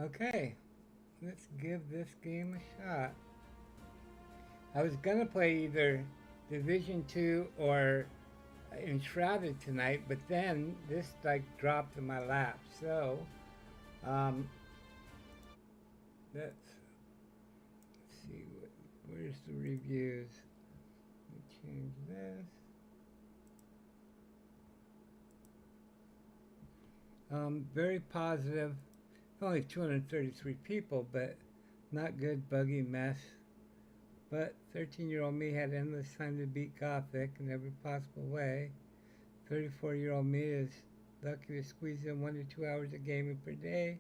Okay, let's give this game a shot. I was gonna play either Division 2 or Enshrouded tonight, but then this like dropped in my lap. So, um, let's see where's the reviews. Let me change this. Very positive. Only 233 people, but not good, buggy mess. But 13-year-old me had endless time to beat Gothic in every possible way. 34-year-old me is lucky to squeeze in 1 to 2 hours of gaming per day,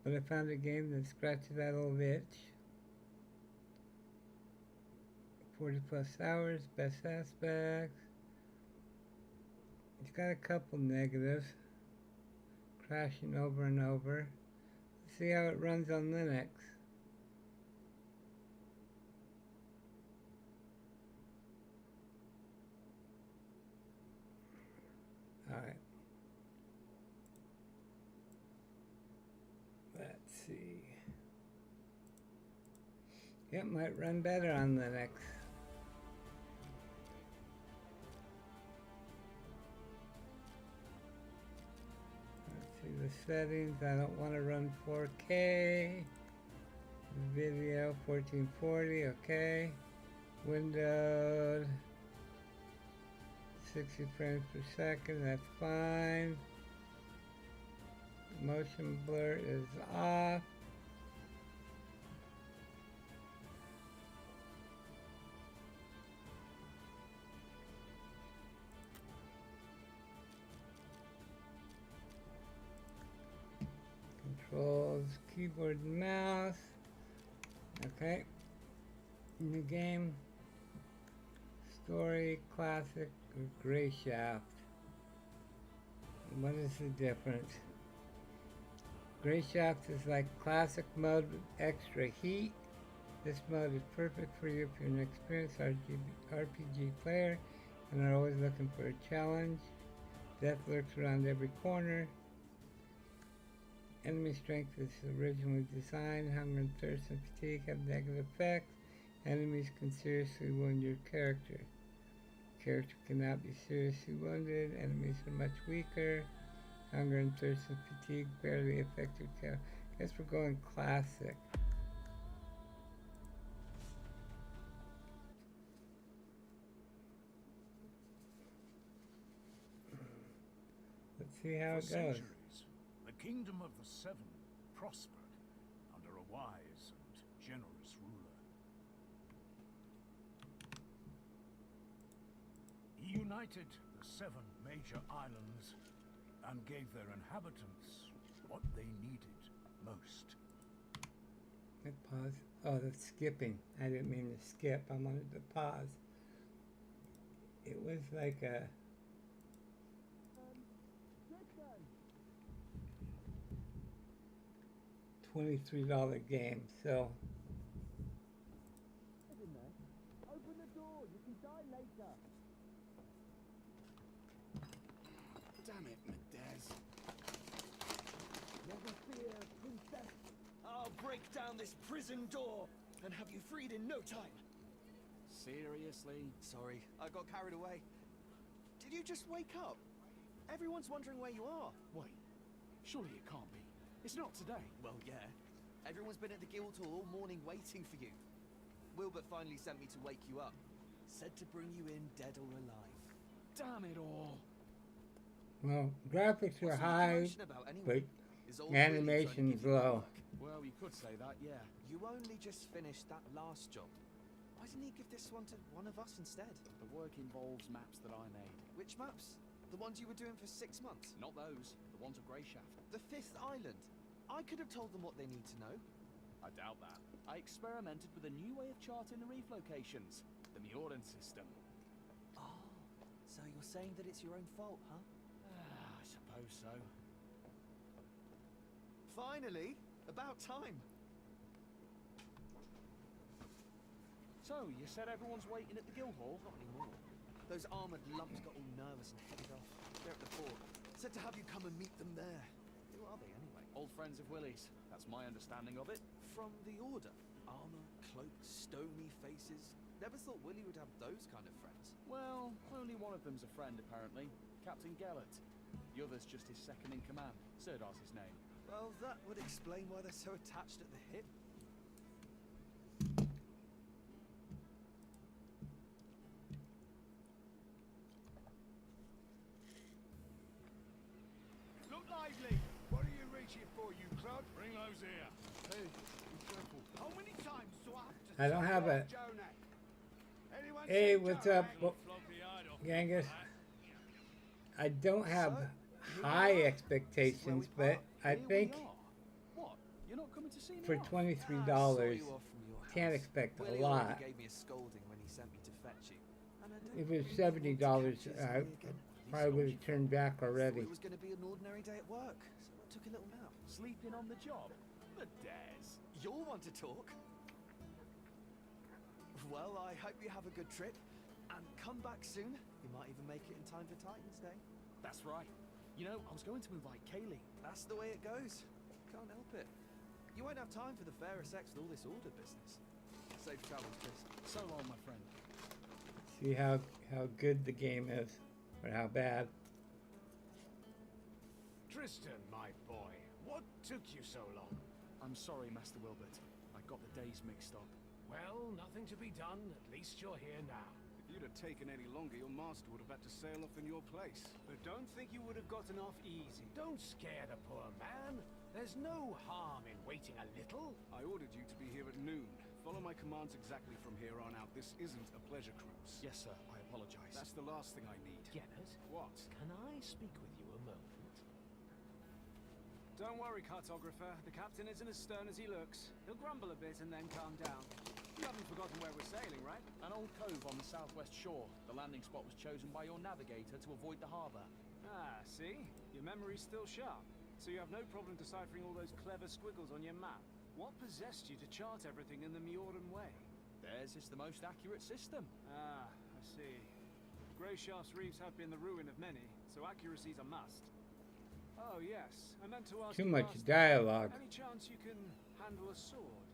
but I found a game that scratches that old itch. 40 plus hours, best aspects. It's got a couple negatives. Crashing over and over. Let's see how it runs on Linux. Alright. Let's see. It might run better on Linux. Let's see the settings. I don't want to run 4K. Video 1440, okay. Windowed 60 frames per second, that's fine. Motion blur is off. Controls, keyboard and mouse. Okay. New game. Story, classic, or gray shaft. What is the difference? Gray shaft is like classic mode with extra heat. This mode is perfect for you if you're an experienced RPG player and are always looking for a challenge. Death lurks around every corner. Enemy strength is originally designed. Hunger and thirst and fatigue have negative effects. Enemies can seriously wound your character. Character cannot be seriously wounded. Enemies are much weaker. Hunger and thirst and fatigue barely affect your character. Guess we're going classic. Let's see how it goes. The kingdom of the Seven prospered under a wise and generous ruler. He united the 7 major islands and gave their inhabitants what they needed most. Hit pause. Oh, that's skipping. I didn't mean to skip. I wanted to pause. It was like a $23 game, so Open the door, you can die later. Damn it, Medez. Never fear, princess. I'll break down this prison door and have you freed in no time. Seriously? Sorry, I got carried away. Did you just wake up? Everyone's wondering where you are. Wait, surely it can't be. It's not today. Well, yeah. Everyone's been at the guild hall all morning waiting for you. Wilbert finally sent me to wake you up. Said to bring you in dead or alive. Damn it all. well, graphics are What's the high, commotion about anyway? but Is old Willie trying to animation's give you low. work? Well, you could say that, yeah. You only just finished that last job. Why didn't he give this one to one of us instead? The work involves maps that I made. Which maps? The ones you were doing for 6 months? Not those. The ones of Grey Shaft. The 5th island? I could have told them what they need to know. I doubt that. I experimented with a new way of charting the reef locations. The Mioran system. Oh, so you're saying that it's your own fault, huh? I suppose so. Finally! About time! So, you said everyone's waiting at the guild hall? Not anymore. Those armoured lumps got all nervous and headed off. They're at the fort. Said to have you come and meet them there. Who are they, anyway? Old friends of Willie's. That's my understanding of it. From the Order? Armor, cloak, stony faces. Never thought Willie would have those kind of friends. Well, only one of them's a friend, apparently. Captain Gellert. The other's just his second in command. Serdar's his name. Well, that would explain why they're so attached at the hip. Look lively! What are you reaching for, you clod? Bring those here. Hey, be careful. How many times do I have to I don't have tell it. you, Jonah? Anyone Hey, seen what's Jonah? up, Flog the eye off Genghis? that. I don't have So, high here we are. expectations, This is where but we I Here we think are. What? You're not coming to see me for off? $23, I saw you off from your can't house. expect a Willie lot. already gave me a scolding when he sent me to fetch you. And I don't If it was really want to $70, catch his I eye again. probably would have turned back Thought already. it was going to be an ordinary day at work, so I took a little nap. Sleeping on the job? The dares. You'll want to talk. Well, I hope you have a good trip, and come back soon. You might even make it in time for Titan's Day. That's right. You know, I was going to invite Kaylee. That's the way it goes. Can't help it. You won't have time for the fairer sex with all this order business. Safe travels, Chris. So long, my friend. See how good the game is, or how bad. Tristan, my boy, what took you so long? I'm sorry, Master Wilbert. I got the days mixed up. Well, nothing to be done. At least you're here now. If you'd have taken any longer, your master would have had to sail off in your place. But don't think you would have gotten off easy. Don't scare the poor man. There's no harm in waiting a little. I ordered you to be here at noon. Follow my commands exactly from here on out. This isn't a pleasure cruise. Yes, sir. I apologize. That's the last thing I need. Gennett, What? can I speak with you a moment? Don't worry, cartographer. The captain isn't as stern as he looks. He'll grumble a bit and then calm down. You haven't forgotten where we're sailing, right? An old cove on the southwest shore. The landing spot was chosen by your navigator to avoid the harbour. Ah, see? Your memory's still sharp. So you have no problem deciphering all those clever squiggles on your map. What possessed you to chart everything in the Mioran way? Theirs is the most accurate system. Ah, I see. Greyshaft's reefs have been the ruin of many, so accuracy's a must. Oh yes, I meant to ask Too you much last- dialogue. Any chance you can handle a sword?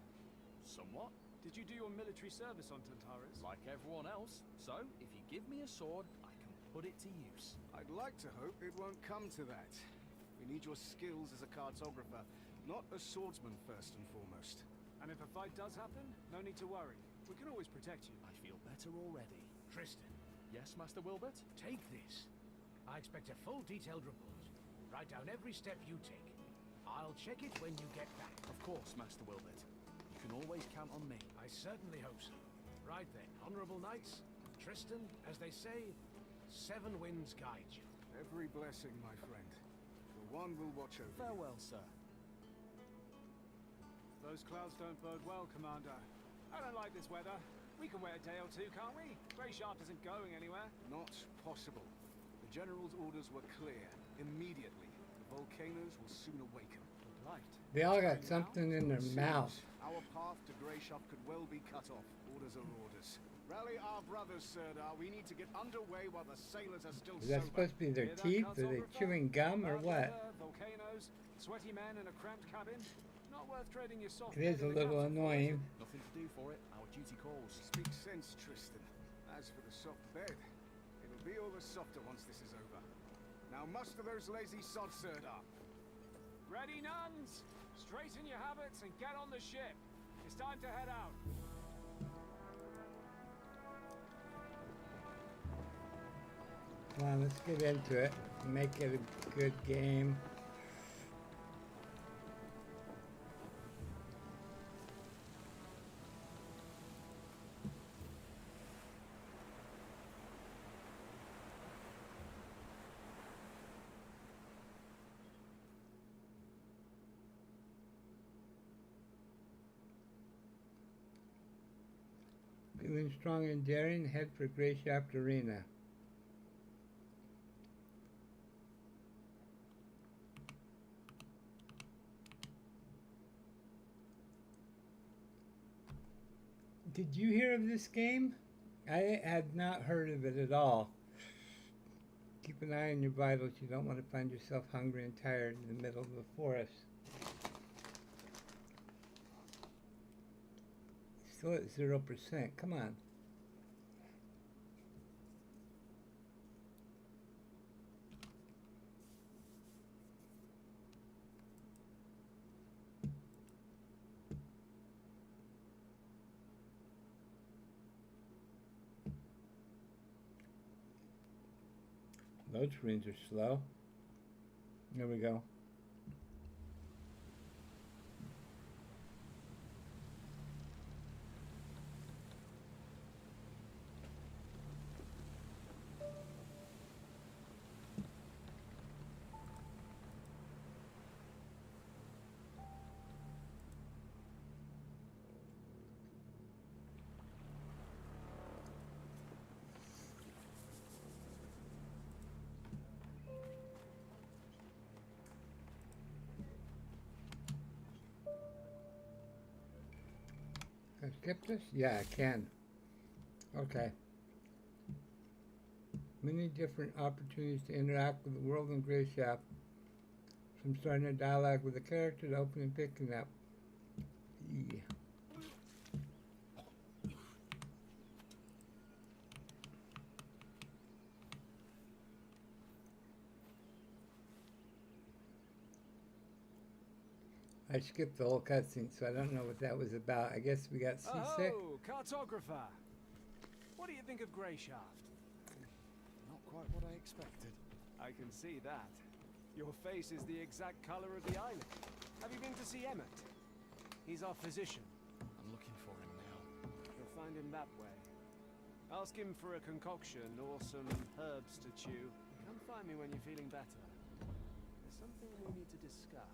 Somewhat. Did you do your military service on Tantarus? Like everyone else. So, if you give me a sword, I can put it to use. I'd like to hope it won't come to that. We need your skills as a cartographer, not a swordsman first and foremost. And if a fight does happen, no need to worry. We can always protect you. I feel better already. Tristan, Yes, Master Wilbert? take this. I expect a full detailed report. Write down every step you take. I'll check it when you get back. Of course, Master Wilbert. You can always count on me. I certainly hope so. Right then, honorable knights, Tristan, as they say, 7 winds guide you. Every blessing, my friend. The one will watch over you. Farewell, sir. Those clouds don't bode well, Commander. I don't like this weather. We can wait a day or two, can't we? Greyshaft isn't going anywhere. Not possible. The General's orders were clear. Immediately. The volcanoes will soon awaken. Right. They all got something in their mouth. Our path to Greyshaft could well be cut off. Orders are orders. Rally our brothers, Sirdar. We need to get underway while the sailors are still Is that sober. supposed to be their Hear that, teeth? Are they cartographer? chewing gum or Bad what? weather, volcanoes, sweaty men in a cramped cabin. Not worth trading your soft It is a bed in the little captain for, annoying. Nothing to do for it. Our duty calls. Speak sense, Tristan. As for the soft bed, it'll be all the softer once this is over. Now muster those lazy sods, Sirdar. Ready, nuns? Straighten your habits and get on the ship. It's time to head out. Come on, let's get into it. Make it a good game. Feeling strong and daring, head for Greyshaft Arena. Did you hear of this game? I had not heard of it at all. Keep an eye on your vitals. You don't want to find yourself hungry and tired in the middle of the forest. still at 0%. Come on. Load screens are slow. There we go. Can I skip this? Yeah, I can. Okay. Many different opportunities to interact with the world in Grey Shaft. From starting a dialogue with a character to opening and picking up. Yeah. I skipped the whole cutscene, so I don't know what that was about. I guess we got seasick. Oh, cartographer. What do you think of Grey Shaft? Not quite what I expected. I can see that. Your face is the exact color of the island. Have you been to see Emmett? He's our physician. I'm looking for him now. You'll find him that way. Ask him for a concoction or some herbs to chew. Come find me when you're feeling better. There's something we need to discuss.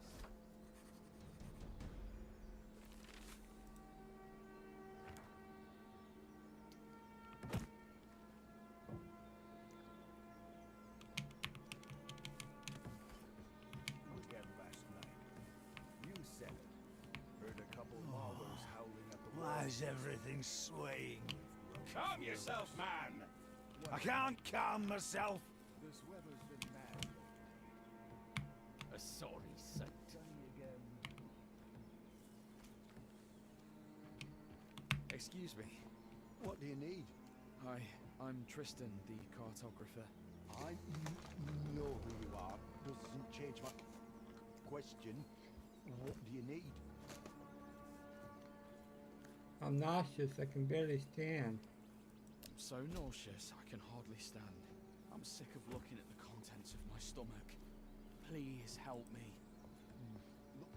Again last night. You said it. Heard a couple marlows howling at the Why's everything swaying? Calm yourself, man! I can't calm myself! This weather's been mad. A sorry sight. Sunny again. Excuse me. What do you need? Hi, I'm Tristan, the cartographer. I know who you are. Doesn't change my question. What do you need? I'm nauseous. I can barely stand. I'm so nauseous I can hardly stand. I'm sick of looking at the contents of my stomach. Please help me. Look,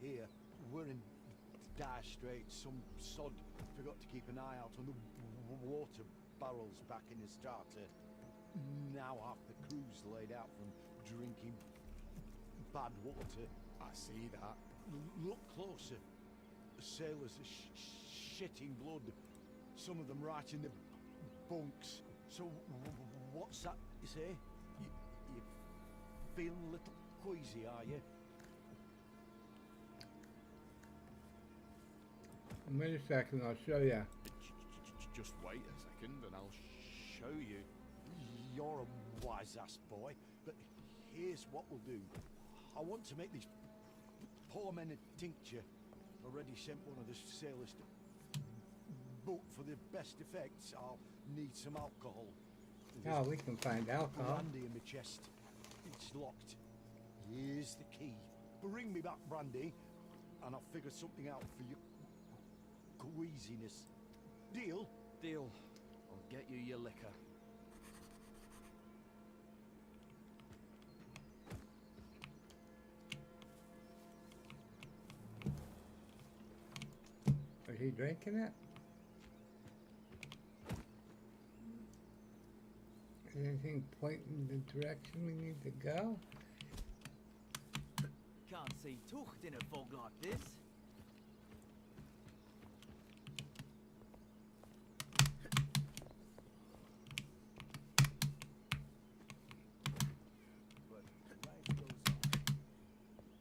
here, we're in dire straits. Some sod forgot to keep an eye out on the water barrels back in his starter. Now half the crew's laid out from drinking bad water. I see that. Look closer. The sailors are shitting blood. Some of them right in the bunks. So what's that you say? You feeling a little queasy, are you? Wait a second, I'll show you. Just wait a second and I'll show you. You're a wise-ass boy, but here's what we'll do. I want to make these poor men a tincture. Already sent one of the sailors to book for the best effects. I'll need some alcohol. Oh, we can find alcohol. Brandy in my chest. It's locked. Here's the key. Bring me back brandy, and I'll figure something out for your queasiness. Deal? Deal. I'll get you your liquor. Is he drinking it? Is anything pointing the direction we need to go? Can't see Tucht in a fog like this. But life goes on.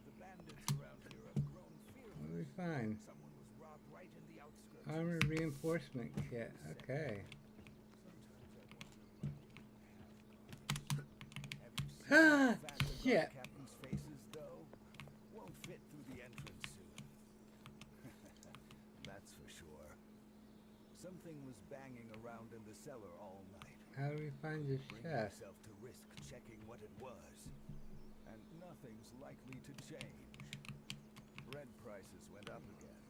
The bandits around here have grown fearless. What do we find? Someone was robbed right in the outskirts. Armor reinforcement kit. Okay. Ah, shit. Captain's faces, though, won't fit through the entrance soon. That's for sure. cellar all night. How do we find this Bring chest? yourself to risk checking what it was. And nothing's likely to change. Bread prices went up again.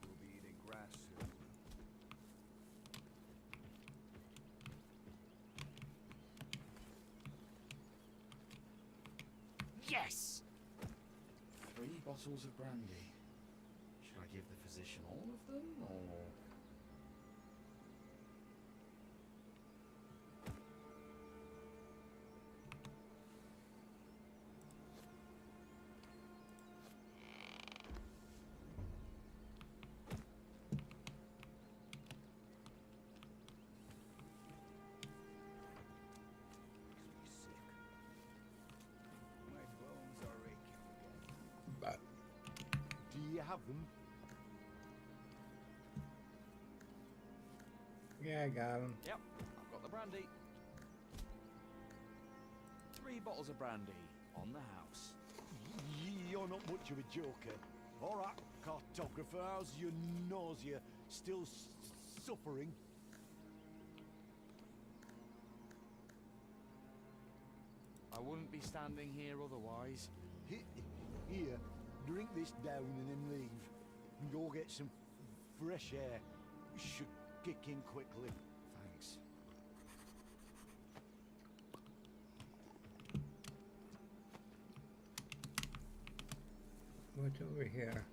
We'll be eating grass soon. Yes! 3 bottles of brandy. Should I give the physician all of them, or...? My bones are aching again. But do you have them? Yeah, I got him. Yep, I've got the brandy. 3 bottles of brandy on the house. You're not much of a joker. All right, cartographer, how's your nausea? Still suffering? I wouldn't be standing here otherwise. Here, drink this down and then leave. And go get some fresh air. Should kick in quickly. Thanks. What's over here?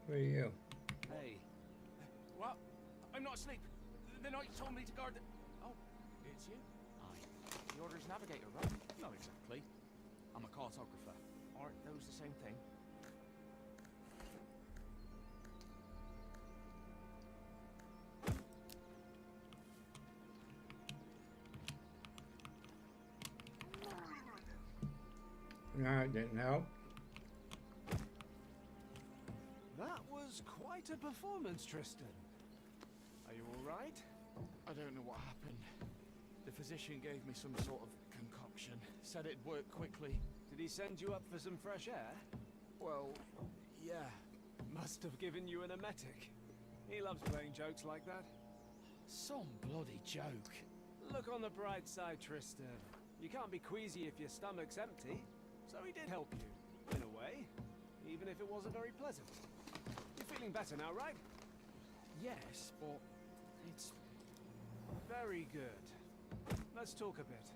Who are you? Hey. What? I'm not asleep. The knight told me to guard the... Oh, it's you? Aye. The Order's navigator, right? Not exactly. I'm a cartographer. Aren't those the same thing? No, it didn't help. That was quite a performance, Tristan. Are you all right? I don't know what happened. The physician gave me some sort of concoction. Said it'd work quickly. Did he send you up for some fresh air? Well, yeah. Must have given you an emetic. He loves playing jokes like that. Some bloody joke. Look on the bright side, Tristan. You can't be queasy if your stomach's empty. So he did help you, in a way. Even if it wasn't very pleasant. You're feeling better now, right? Yes, but it's... Very good. Let's talk a bit.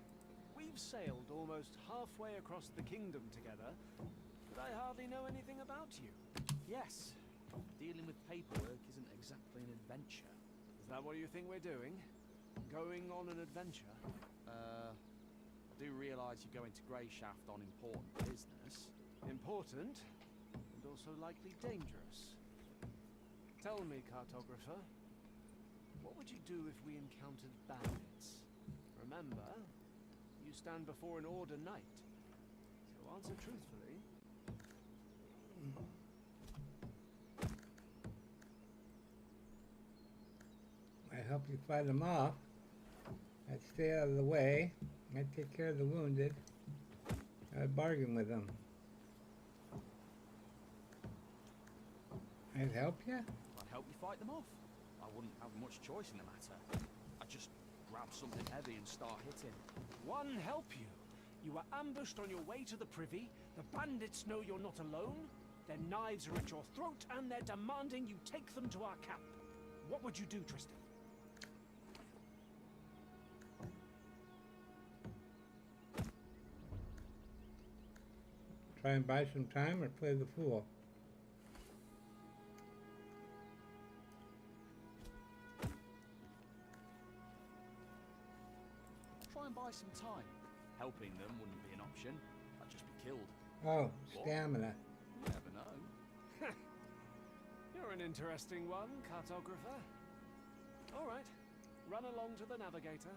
We've sailed almost halfway across the kingdom together, but I hardly know anything about you. Yes. Dealing with paperwork isn't exactly an adventure. Is that what you think we're doing? Going on an adventure? I do realise you're going to Greyshaft on important business. Important, and also likely dangerous. Tell me, cartographer, what would you do if we encountered bandits? Remember, you stand before an Order knight, so answer truthfully. I'd help you fight them off. I'd stay out of the way. I'd take care of the wounded. I'd bargain with them. I'd help you? I'd help you fight them off. I wouldn't have much choice in the matter. I'd just grab something heavy and start hitting. One help you. You are ambushed on your way to the privy. The bandits know you're not alone. Their knives are at your throat, and they're demanding you take them to our camp. What would you do, Tristan? Try and buy some time or play the fool? Try and buy some time. Helping them wouldn't be an option. I'd just be killed. Oh, What? stamina. You never know. You're an interesting one, cartographer. All right, run along to the navigator.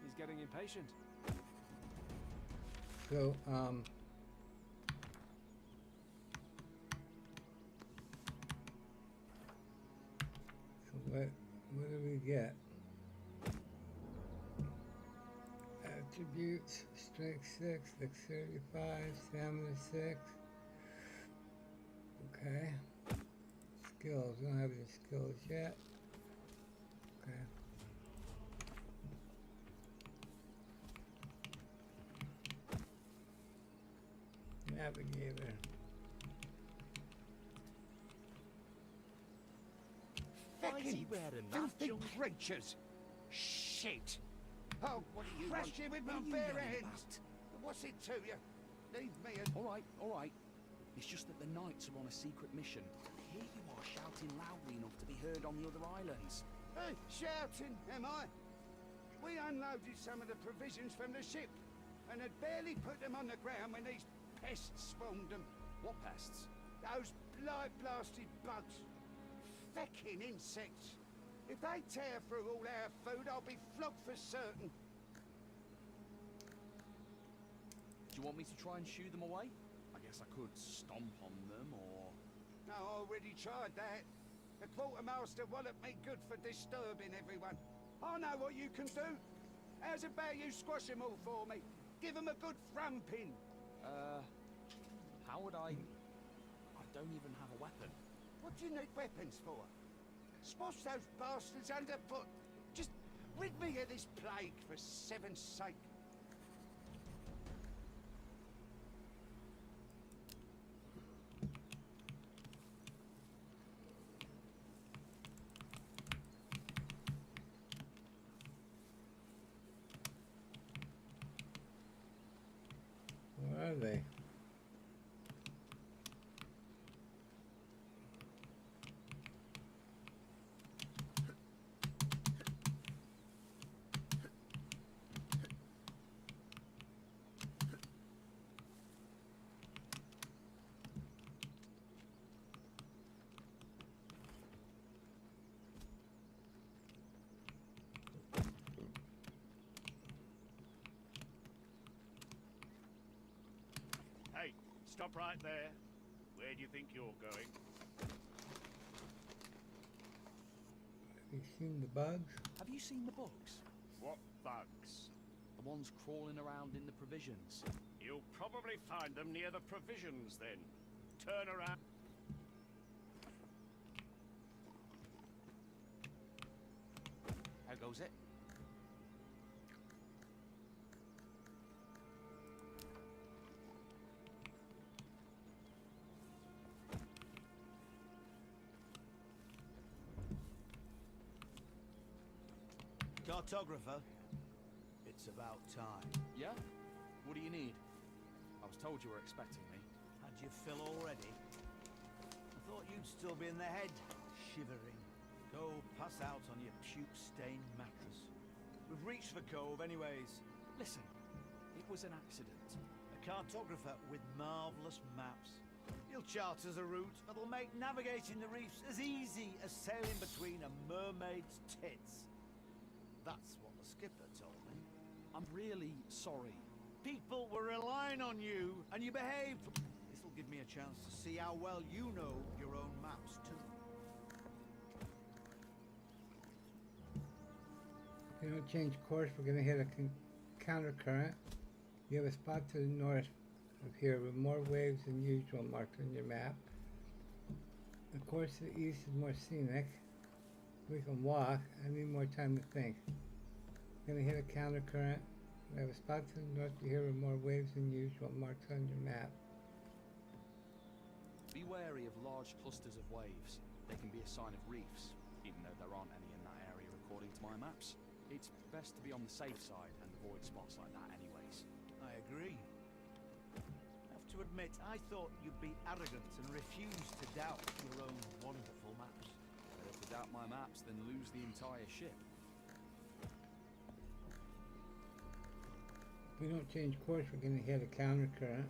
He's getting impatient. So, what do we get? Attributes, strength 6, dexterity 5, stamina 6. Okay. Skills, we don't have any skills yet. Okay. Navigator. Fucking filthy creatures! Shit! Oh, what do you crush you with my bare hands! What's it to you? Leave me Alright, alright. It's just that the knights are on a secret mission. Here you are shouting loudly enough to be heard on the other islands. Hey, shouting, am I? We unloaded some of the provisions from the ship, and had barely put them on the ground when these pests swarmed them. What pests? Those blight-blasted bugs. Fecking insects. If they tear through all our food, I'll be flogged for certain. Do you want me to try and shoo them away? I guess I could stomp on them, or... No, I already tried that. The quartermaster walloped me good for disturbing everyone. I know what you can do. How's about you squash them all for me? Give them a good thumping. How would I don't even have a weapon. What do you need weapons for? Smash those bastards underfoot. Just rid me of this plague, for seven's sake. Where are they? Hey, stop right there. Where do you think you're going? Have you seen the bugs? Have you seen the bugs? What bugs? The ones crawling around in the provisions. You'll probably find them near the provisions then. Turn around. How goes it? Cartographer, it's about time. Yeah? What do you need? I was told you were expecting me. Had you fill already? I thought you'd still be in the head, shivering. Go pass out on your puke-stained mattress. We've reached the cove anyways. Listen, it was an accident. A cartographer with marvellous maps. He'll chart us a route that'll make navigating the reefs as easy as sailing between a mermaid's tits. That's what the skipper told me. I'm really sorry. People were relying on you, and you behaved. This'll give me a chance to see how well you know your own maps, too. If you don't change course, we're going to hit a counter current. You have a spot to the north of here with more waves than usual marked on your map. The course to the east is more scenic. We can walk. I need more time to think. I'm going to hit a counter current. We have a spot to the north of here with more waves than usual marked on your map. Be wary of large clusters of waves. They can be a sign of reefs, even though there aren't any in that area according to my maps. It's best to be on the safe side and avoid spots like that anyways. I agree. I have to admit, I thought you'd be arrogant and refuse to doubt your own wonderful maps. Better to doubt my maps than lose the entire ship. If we don't change course, we're going to hit a counter current.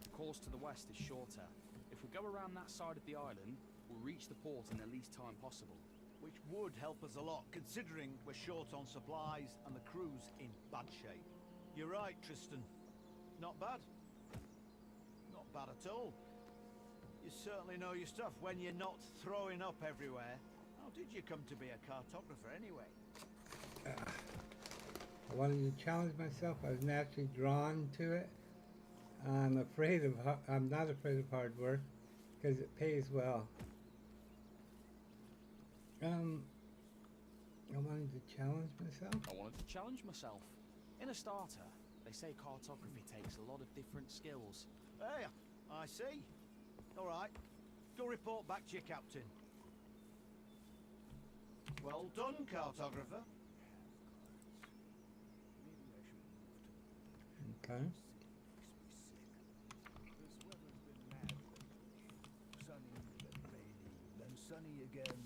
The course to the west is shorter. If we go around that side of the island, we'll reach the port in the least time possible. Which would help us a lot, considering we're short on supplies and the crew's in bad shape. You're right, Tristan. Not bad. Not bad at all. You certainly know your stuff when you're not throwing up everywhere. How did you come to be a cartographer anyway? I wanted to challenge myself. I was naturally drawn to it. I'm not afraid of hard work because it pays well. I wanted to challenge myself. I wanted to challenge myself. In a starter, they say cartography takes a lot of different skills. Hey, I see. All right. Go report back to your captain. Well done, cartographer. Okay. This weather's been mad. Sunny, then rainy, then sunny again.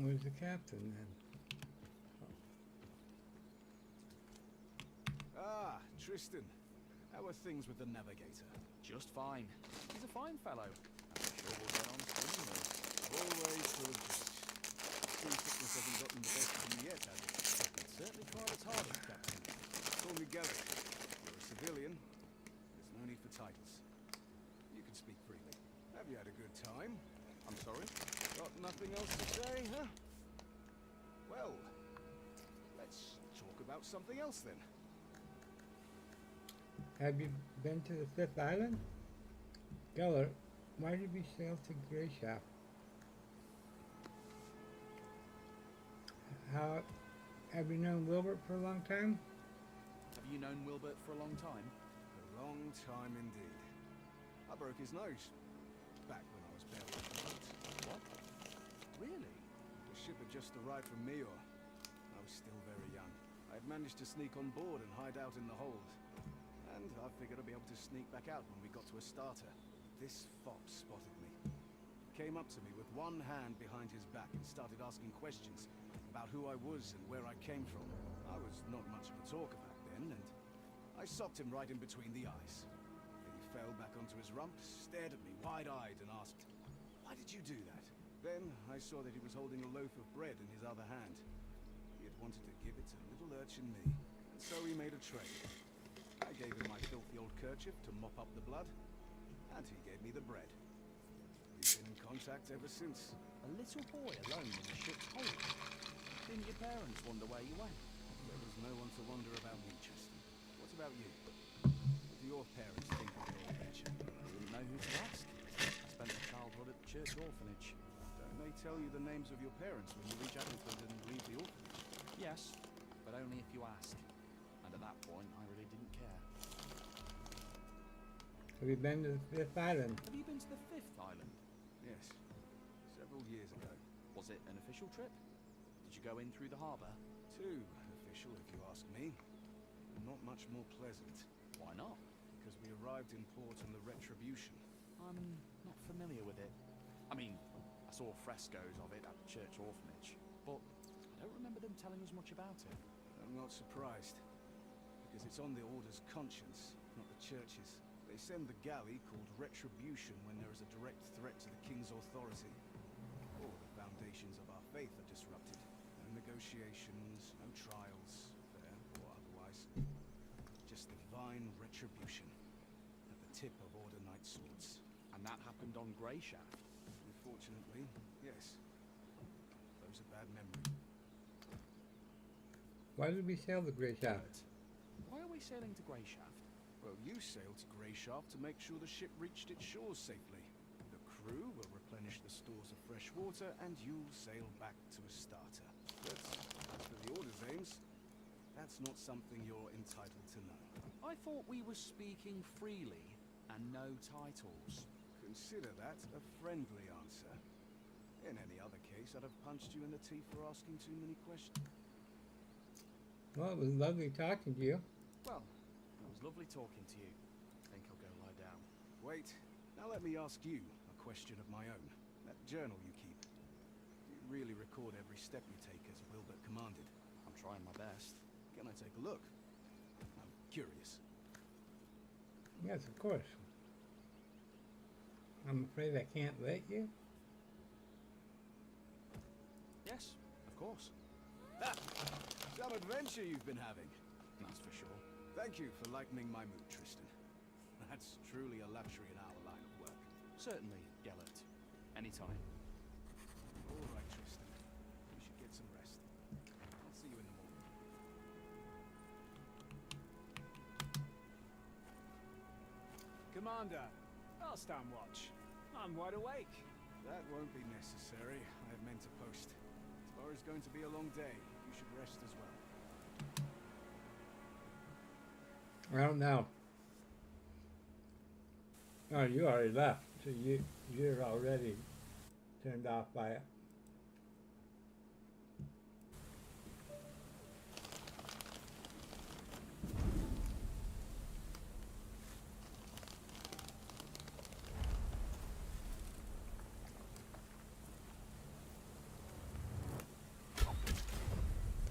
Where's the captain then? Ah, Tristan. How are things with the navigator? Just fine. He's a fine fellow. I'm sure we'll get on swimmingly. Always full of jokes. Seasickness hasn't gotten the best of you yet, has it? It's certainly tried its hardest, Captain. Call me Garrett. You're a civilian. There's no need for titles. You can speak freely. Have you had a good time? I'm sorry? Got nothing else to say, huh? Well, let's talk about something else then. Have you been to the Fifth Island? Geller, why did we sail to Greyshaft? How have you known Wilbert for a long time? Have you known Wilbert for a long time? A long time indeed. I broke his nose. Back when I was barely a boat. What? Really? The ship had just arrived from Meor. I was still very young. I had managed to sneak on board and hide out in the hold. And I figured I'd be able to sneak back out when we got to a starter. This fop spotted me. Came up to me with one hand behind his back and started asking questions about who I was and where I came from. I was not much of a talker back then, and I socked him right in between the eyes. He fell back onto his rump, stared at me wide-eyed and asked, "Why did you do that?" Then I saw that he was holding a loaf of bread in his other hand. He had wanted to give it to little urchin me, and so we made a trade. I gave him my filthy old kerchief to mop up the blood, and he gave me the bread. We've been in contact ever since. A little boy alone in the ship's hold? Didn't your parents wonder where you went? There was no one to wonder about me, Tristan. What about you? What do your parents think of your adventure? I wouldn't know who to ask. I spent my childhood at the church orphanage. Don't they tell you the names of your parents when you reach adulthood and leave the orphanage? Yes, but only if you ask. And at that point, I really didn't care. Have you been to the Fifth Island? Have you been to the Fifth Island? Yes. Several years ago. Was it an official trip? Did you go in through the harbour? Too official, if you ask me. Not much more pleasant. Why not? Because we arrived in port on the Retribution. I'm not familiar with it. I mean, I saw frescoes of it at the church orphanage, but I don't remember them telling us much about it. I'm not surprised. Because it's on the Order's conscience, not the church's. They send the galley called Retribution when there is a direct threat to the King's authority. All the foundations of our faith are disrupted. No negotiations, no trials, fair or otherwise. Just divine retribution at the tip of Order Knight swords. And that happened on Greyshaft. Unfortunately, yes. Those are bad memory. Why did we sail the Greyshaft? Why are we sailing to Greyshaft? Well, you sailed to Greyshaft to make sure the ship reached its shores safely. The crew will replenish the stores of fresh water, and you'll sail back to a starter. But as for the Order's aims, that's not something you're entitled to know. I thought we were speaking freely and no titles. Consider that a friendly answer. In any other case, I'd have punched you in the teeth for asking too many questions. Well, it was lovely talking to you. Well, it was lovely talking to you. I think I'll go lie down. Wait, now let me ask you a question of my own. That journal you keep, do you really record every step you take as Wilbert commanded? I'm trying my best. Can I take a look? I'm curious. Yes, of course. I'm afraid I can't let you. Yes, of course. Ah! Some adventure you've been having. That's for sure. Thank you for lightening my mood, Tristan. That's truly a luxury in our line of work. Certainly, Gellert. Anytime. All right, Tristan. You should get some rest. I'll see you in the morning. Commander, I'll stand watch. I'm wide awake. That won't be necessary. I have men to post. Tomorrow's going to be a long day. You should rest as well. I don't know. Oh, you already left, so you're already turned off by it.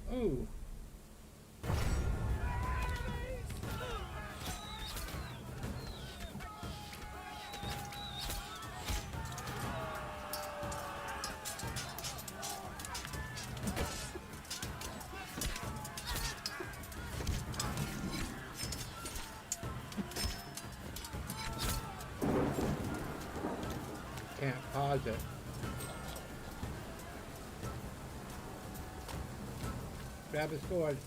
Oh. Can't pause it. Grab a sword.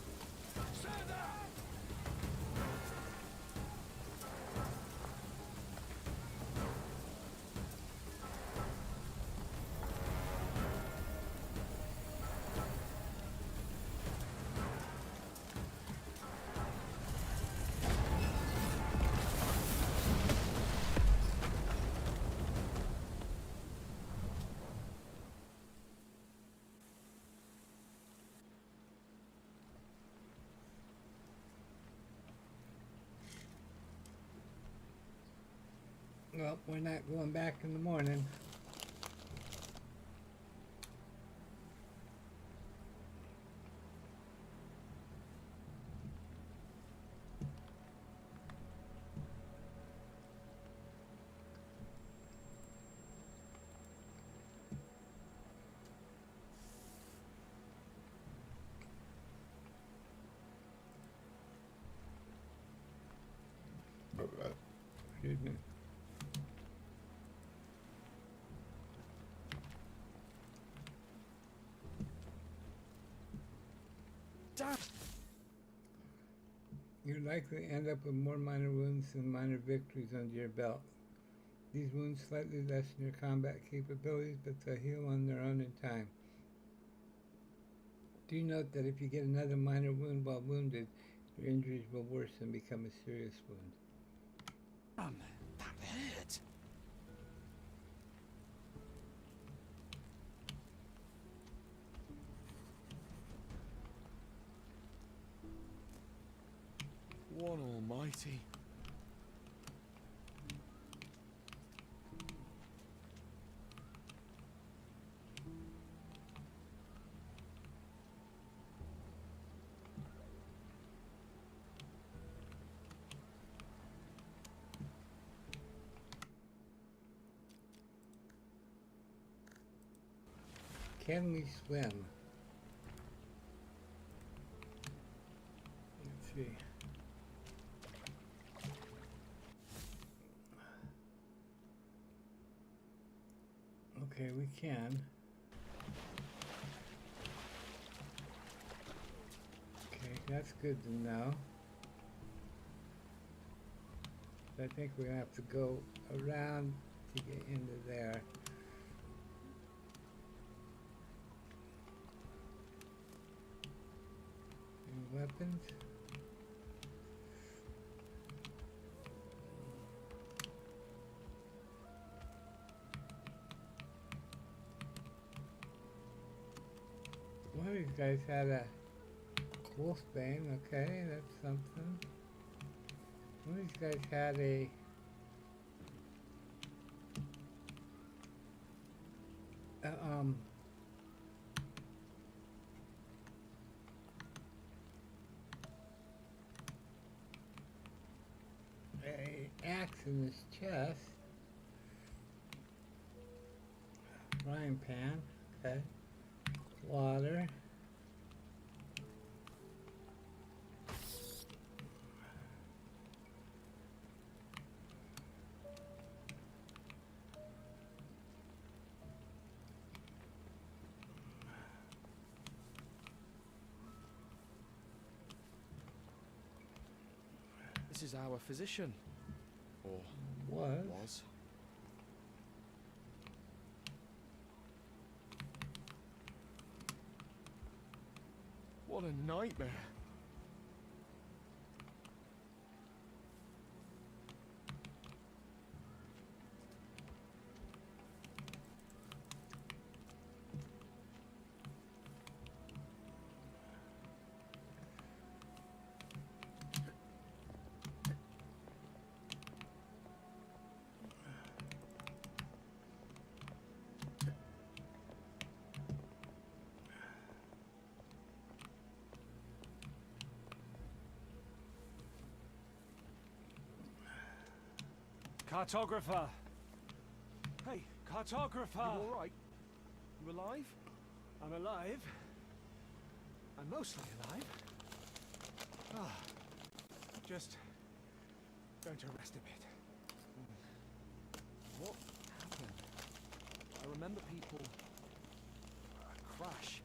Well, we're not going back in the morning. Excuse me. You're likely to end up with more minor wounds than minor victories under your belt. These wounds slightly lessen your combat capabilities, but they'll heal on their own in time. Do note that if you get another minor wound while wounded, your injuries will worsen and become a serious wound. That hurt. One almighty. Can we swim? Let's see. Okay, we can. Okay, that's good to know. I think we have to go around to get into there. Any weapons? One of these guys had a wolfbane, okay, that's something. One of these guys had a axe in his chest. Frying pan, okay. Water. This is our physician. Or Was. was. What a nightmare. Cartographer! Hey, cartographer! You alright? You alive? I'm alive. I'm mostly alive. Ah, just going to rest a bit. What happened? I remember people... crash.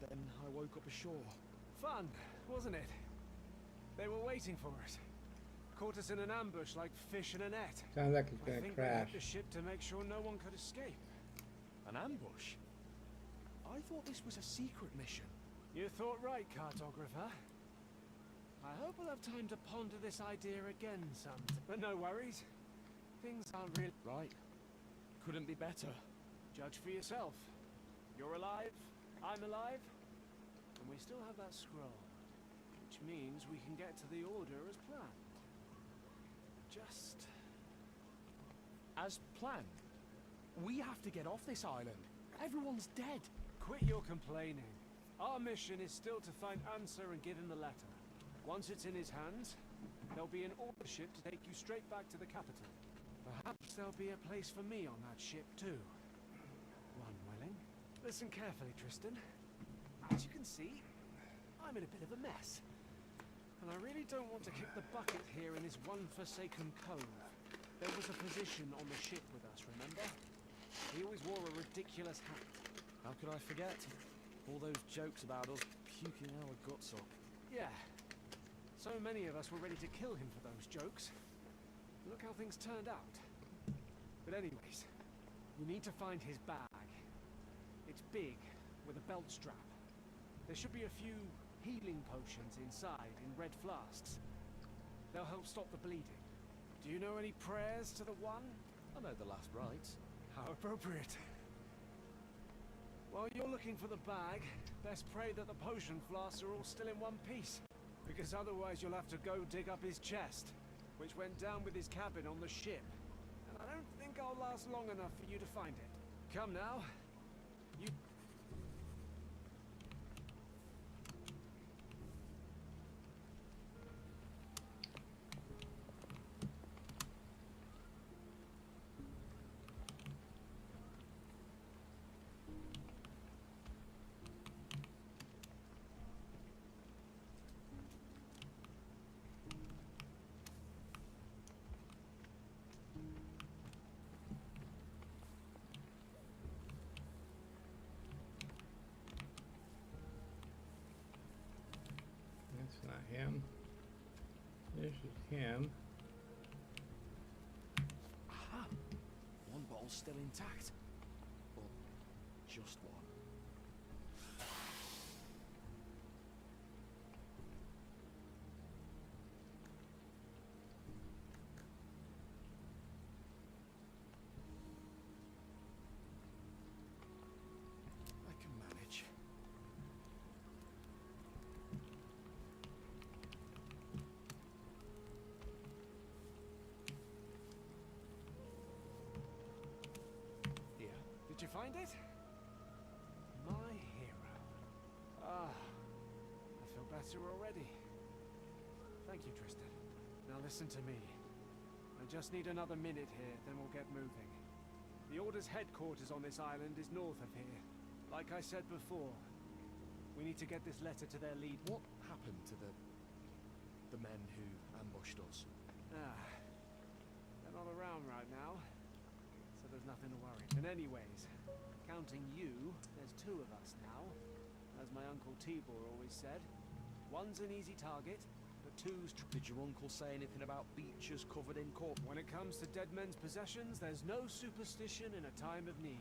Then I woke up ashore. Fun, wasn't it? They were waiting for us. Caught us in an ambush like fish in a net. Sounds like it's I gonna think they crash. had the ship to make sure no one could escape. An ambush? I thought this was a secret mission. You thought right, cartographer. I hope we'll have time to ponder this idea again some. But no worries. Things aren't really Right. Couldn't be better. Judge for yourself. You're alive, I'm alive, and we still have that scroll. Which means we can get to the Order as planned. Just... As planned. We have to get off this island. Everyone's dead. Quit your complaining. Our mission is still to find Answer and give him the letter. Once it's in his hands, there'll be an Order ship to take you straight back to the capital. Perhaps there'll be a place for me on that ship too. One willing. Listen carefully, Tristan. As you can see, I'm in a bit of a mess. And I really don't want to kick the bucket here in this one forsaken cove. There was a physician on the ship with us, remember? He always wore a ridiculous hat. How could I forget? All those jokes about us puking our guts up. Yeah. So many of us were ready to kill him for those jokes. Look how things turned out. But anyways, we need to find his bag. It's big, with a belt strap. There should be a few healing potions inside in red flasks. They'll help stop the bleeding. Do you know any prayers to the One? I know the last rites. How appropriate. While you're looking for the bag, best pray that the potion flasks are all still in one piece. Because otherwise you'll have to go dig up his chest, which went down with his cabin on the ship. And I don't think I'll last long enough for you to find it. Come now. You... That's not him. This is him. Aha! One bottle's still intact. Or just one. I can manage. Here. Did you find it? My hero. Ah, I feel better already. Thank you, Tristan. Now listen to me. I just need another minute here, then we'll get moving. The Order's headquarters on this island is north of here. Like I said before, we need to get this letter to their lead. What happened to the men who ambushed us? Ah, they're not around right now, so there's nothing to worry. And anyways, counting you, there's two of us now. As my Uncle Tibor always said, one's an easy target, but tattoos? Did your uncle say anything about beaches covered in corpses? When it comes to dead men's possessions, there's no superstition in a time of need.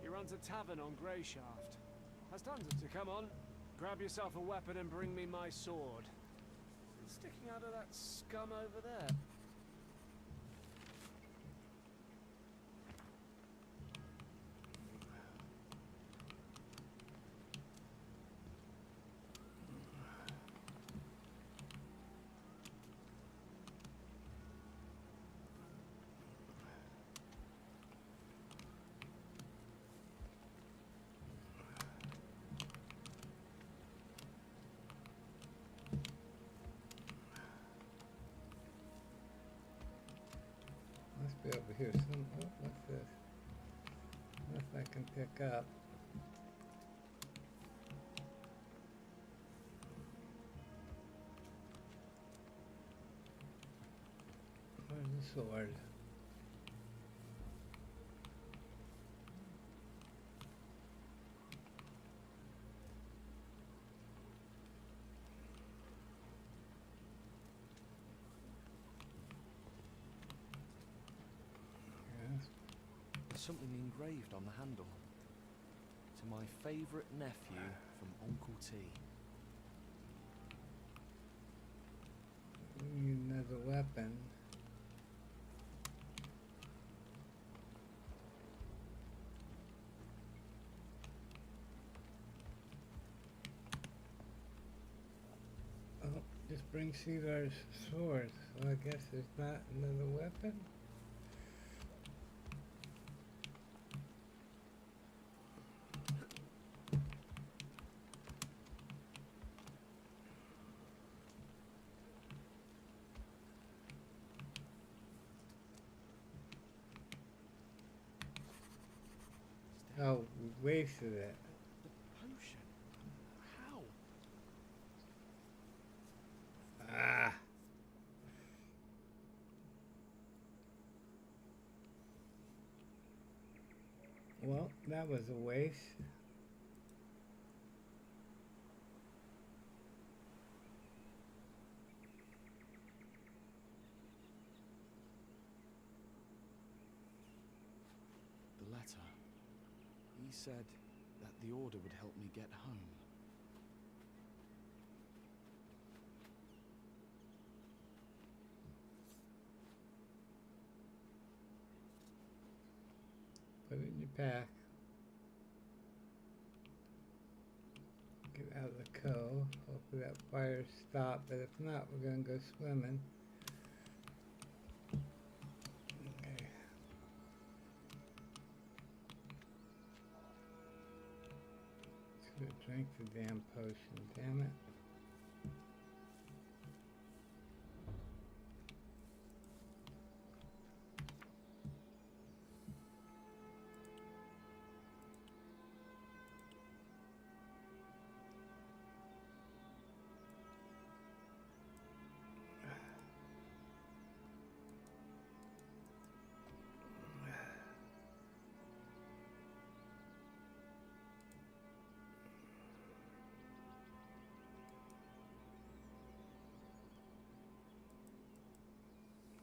He runs a tavern on Greyshaft. Has tons of to come on. Grab yourself a weapon and bring me my sword. It's sticking out of that scum over there. Must be over here. Some. Oh, what's this? What if I can pick up? Where's the sword? Yes. There's something engraved on the handle. To my favourite nephew from Uncle T. We need another weapon. Oh, just bring Sealar's sword. So I guess there's not another weapon. Oh, we wasted it. The potion. How? Ah. Well, that was a waste. The letter. He said that the order would help me get home. Put it in your pack. Get out of the cove. Hopefully that fire stopped, but if not, we're gonna go swimming. Okay. Should have drank the damn potion, damn it.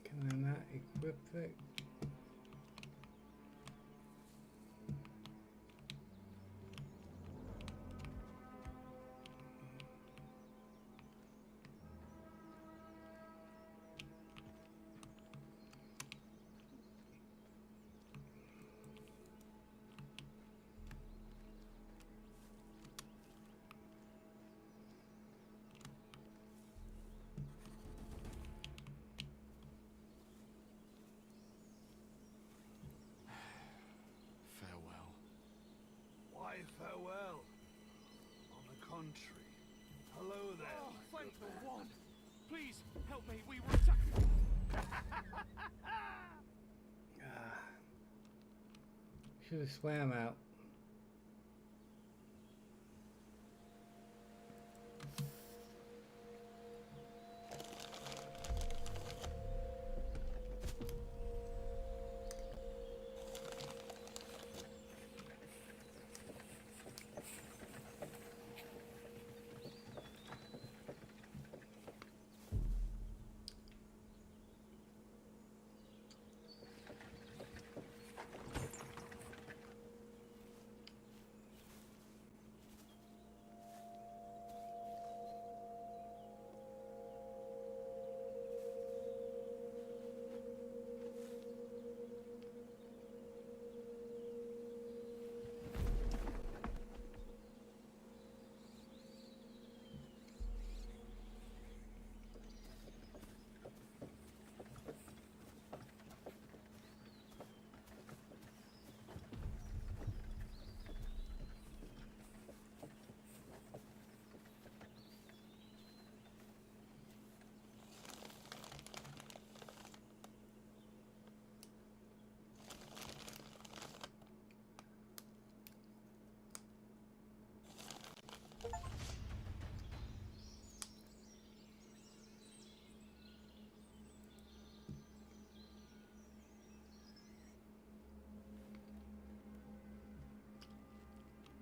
Can I not equip it? Farewell. Why farewell? On the contrary. Hello there. Oh, my thank good the man. one! Please, help me, we were attacked! Should have swam out.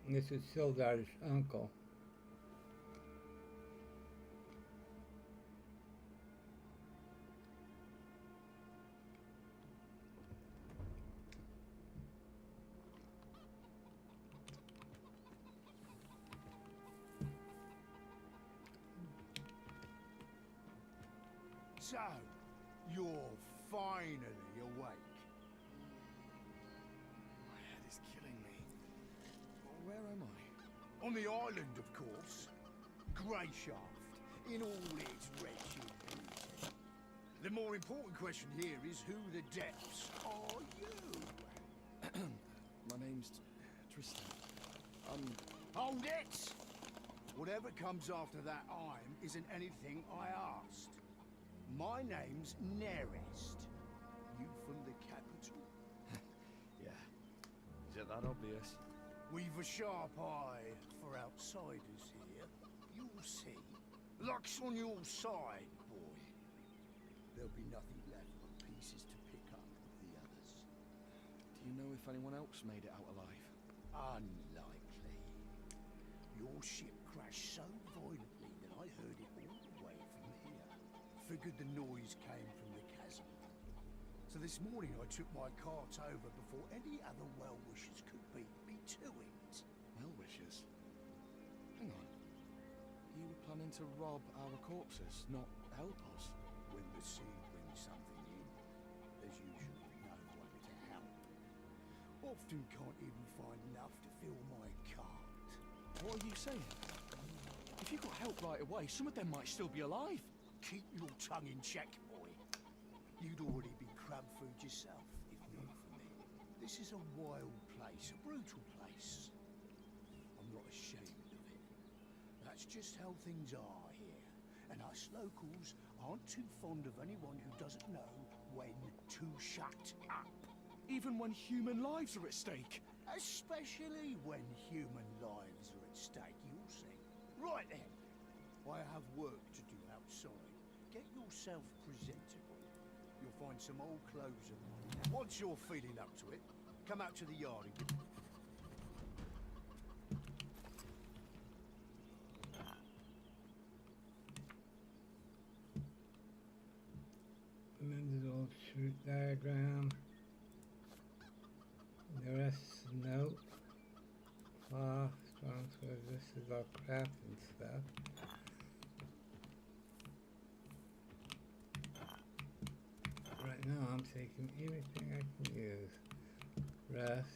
This is Sildar's uncle. So, you're finally awake. My head is killing me. Where am I? On the island, of course. Greyshaft, in all its wretched beauty. The more important question here is who the depths are you? My name's Tristan. Hold it! Whatever comes after that I'm isn't anything I asked. My name's Nerest. You from the capital? Yeah. Is it that obvious? We've a sharp eye for outsiders here. You'll see. Luck's on your side, boy. There'll be nothing left but pieces to pick up with the others. Do you know if anyone else made it out alive? Unlikely. Your ship crashed so violently that I heard it all the way from here. Figured the noise came from the chasm. So this morning I took my cart over before any other well-wishers could beat me to it. Well-wishers? Hang on. You were planning to rob our corpses, not help us? When the sea brings something in, there's usually no one to help. Often can't even find enough to fill my cart. What are you saying? If you got help right away, some of them might still be alive. Keep your tongue in check, boy. You'd already be crab food yourself, if not for me. This is a wild place, a brutal place. I'm not ashamed of it. That's just how things are here. And us locals aren't too fond of anyone who doesn't know when to shut up. Even when human lives are at stake. Especially when human lives are at stake, you'll see. Right then. I have work to do outside. Get yourself presentable. You'll find some old clothes of mine. Once you're feeling up to it, come out to the yard and give... Amended old shoot diagram. The rest note. Cloth, strong sword. This is all crafting stuff. Right now I'm taking anything I can use. Rest.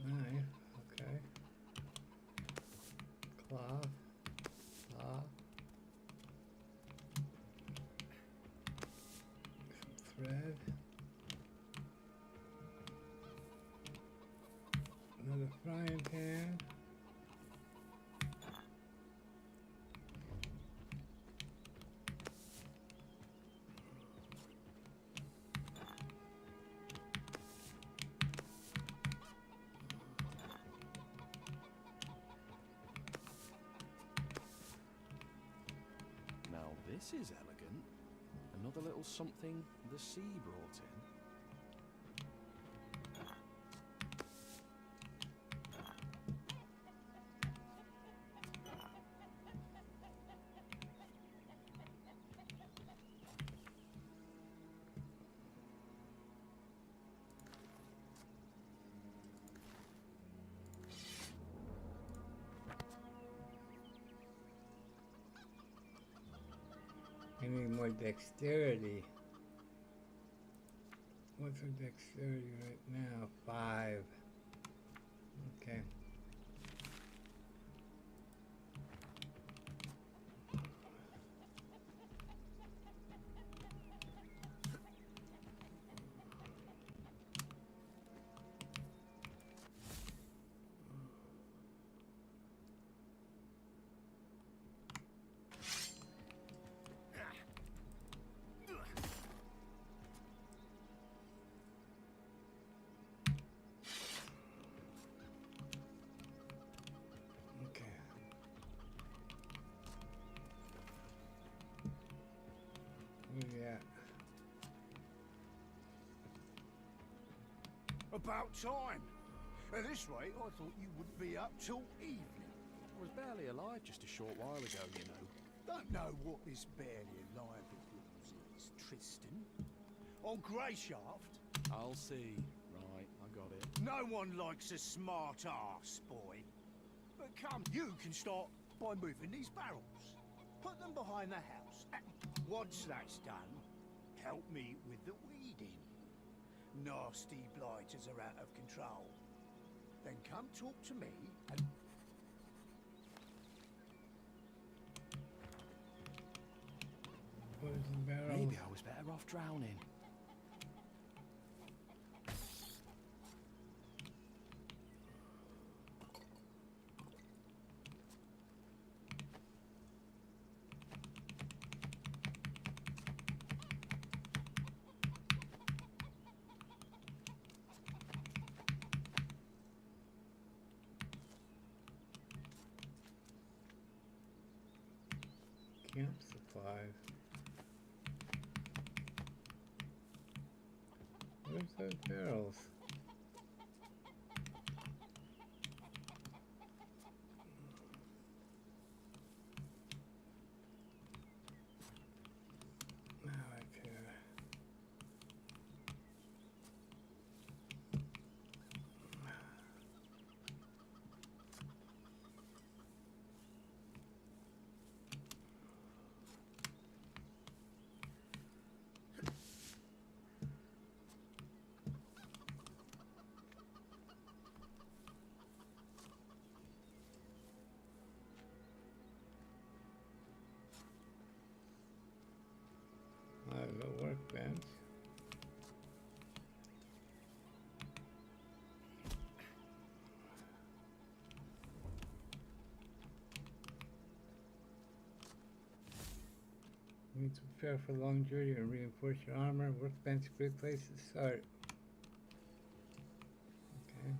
Knife, okay. Cloth. Cloth. Thread. Another frying pan. Now this is elegant. Another little something the sea brought in. I need more dexterity. What's our dexterity right now? 5. Okay. About time. At this rate, I thought you wouldn't be up till evening. I was barely alive just a short while ago, you know. Don't know what this barely alive of yours is, Tristan. On Greyshaft, I'll see. Right, I got it. no one likes a smart ass, boy. But come, you can start by moving these barrels. Put them behind the house. And once that's done, help me with the weeding. Nasty blighters are out of control. Then come talk to me and... Where's the barrel? Maybe I was better off drowning. Camp supplies. Where's those barrels? Now right here. There's a workbench. You need to prepare for a long journey and reinforce your armor. Workbench, great place to start. Okay.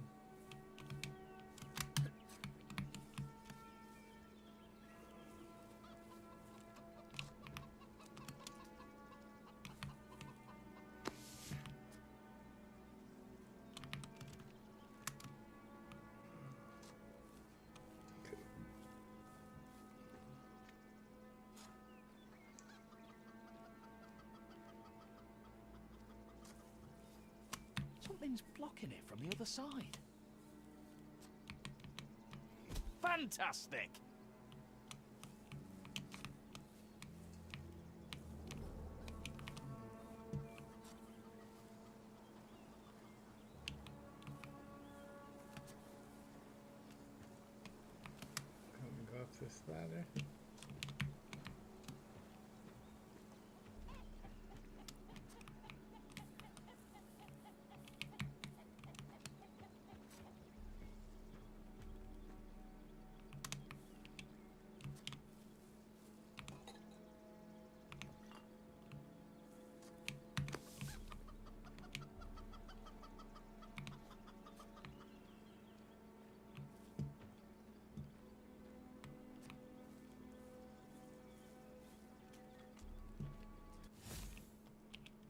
Something's blocking it from the other side. Fantastic! Go up this ladder.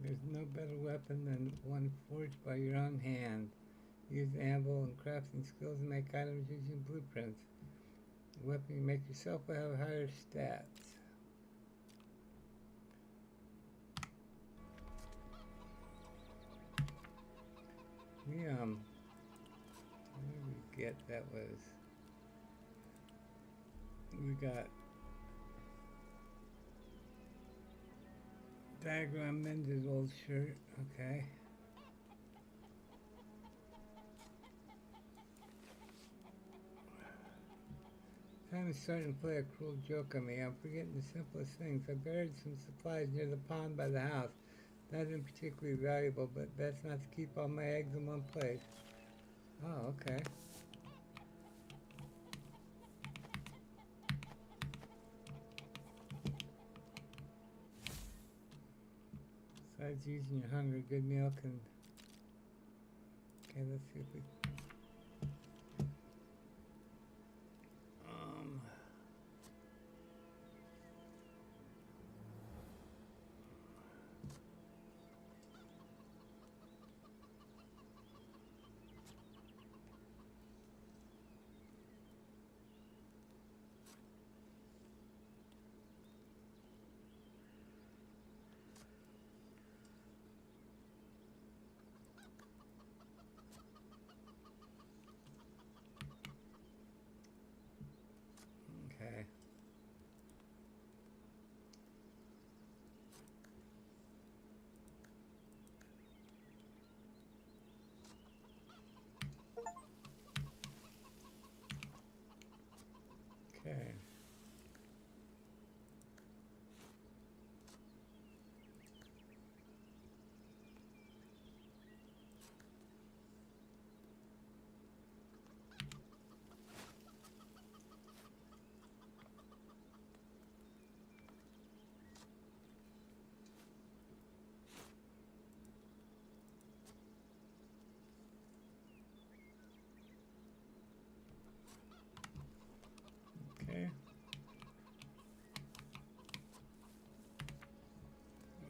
There's no better weapon than one forged by your own hand. Use anvil and crafting skills and make items using blueprints. The weapon you make yourself will have higher stats. What did we get that was... We got... Diagram mended old shirt, okay. Time is starting to play a cruel joke on me. I'm forgetting the simplest things. I buried some supplies near the pond by the house. Nothing particularly valuable, but best not to keep all my eggs in one place. Oh, okay. Besides using your hunger, good meal can... Okay, let's see if we...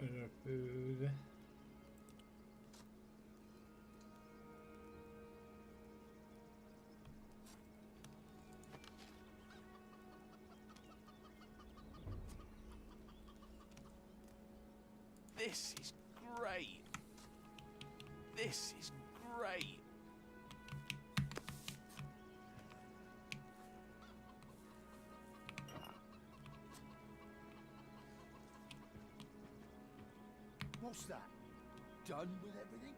Order food. This is great. This is great. What's that? Done with everything?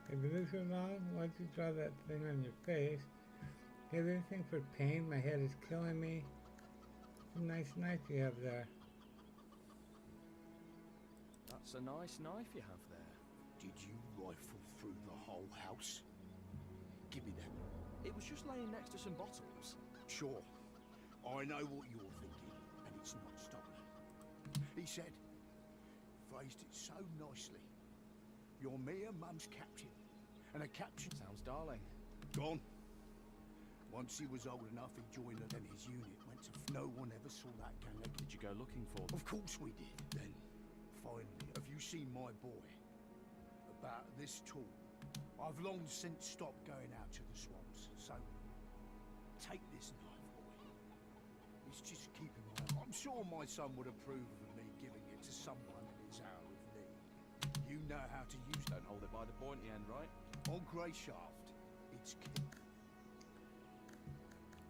Have you been so long? Why'd you draw that thing on your face? Do you have anything for pain? My head is killing me. It's a nice knife you have there. That's a nice knife you have there. Did you rifle through the whole house? Give me that. It was just laying next to some bottles. Sure. I know what you're thinking, and it's not stolen. He said, phrased it so nicely. You're me and Mum's captain, and a captain... Sounds darling. Gone. Once he was old enough, he joined and his unit went to... No one ever saw that gang again. Did you go looking for them? Of course we did. Then, finally, have you seen my boy? About this tall. I've long since stopped going out to the swamps, so... Take this knife, boy. It's just keeping my... I'm sure my son would approve of me giving it to someone in his hour of need. You know how to use it. Don't hold it by the pointy end, right? On Grey Shaft, it's king.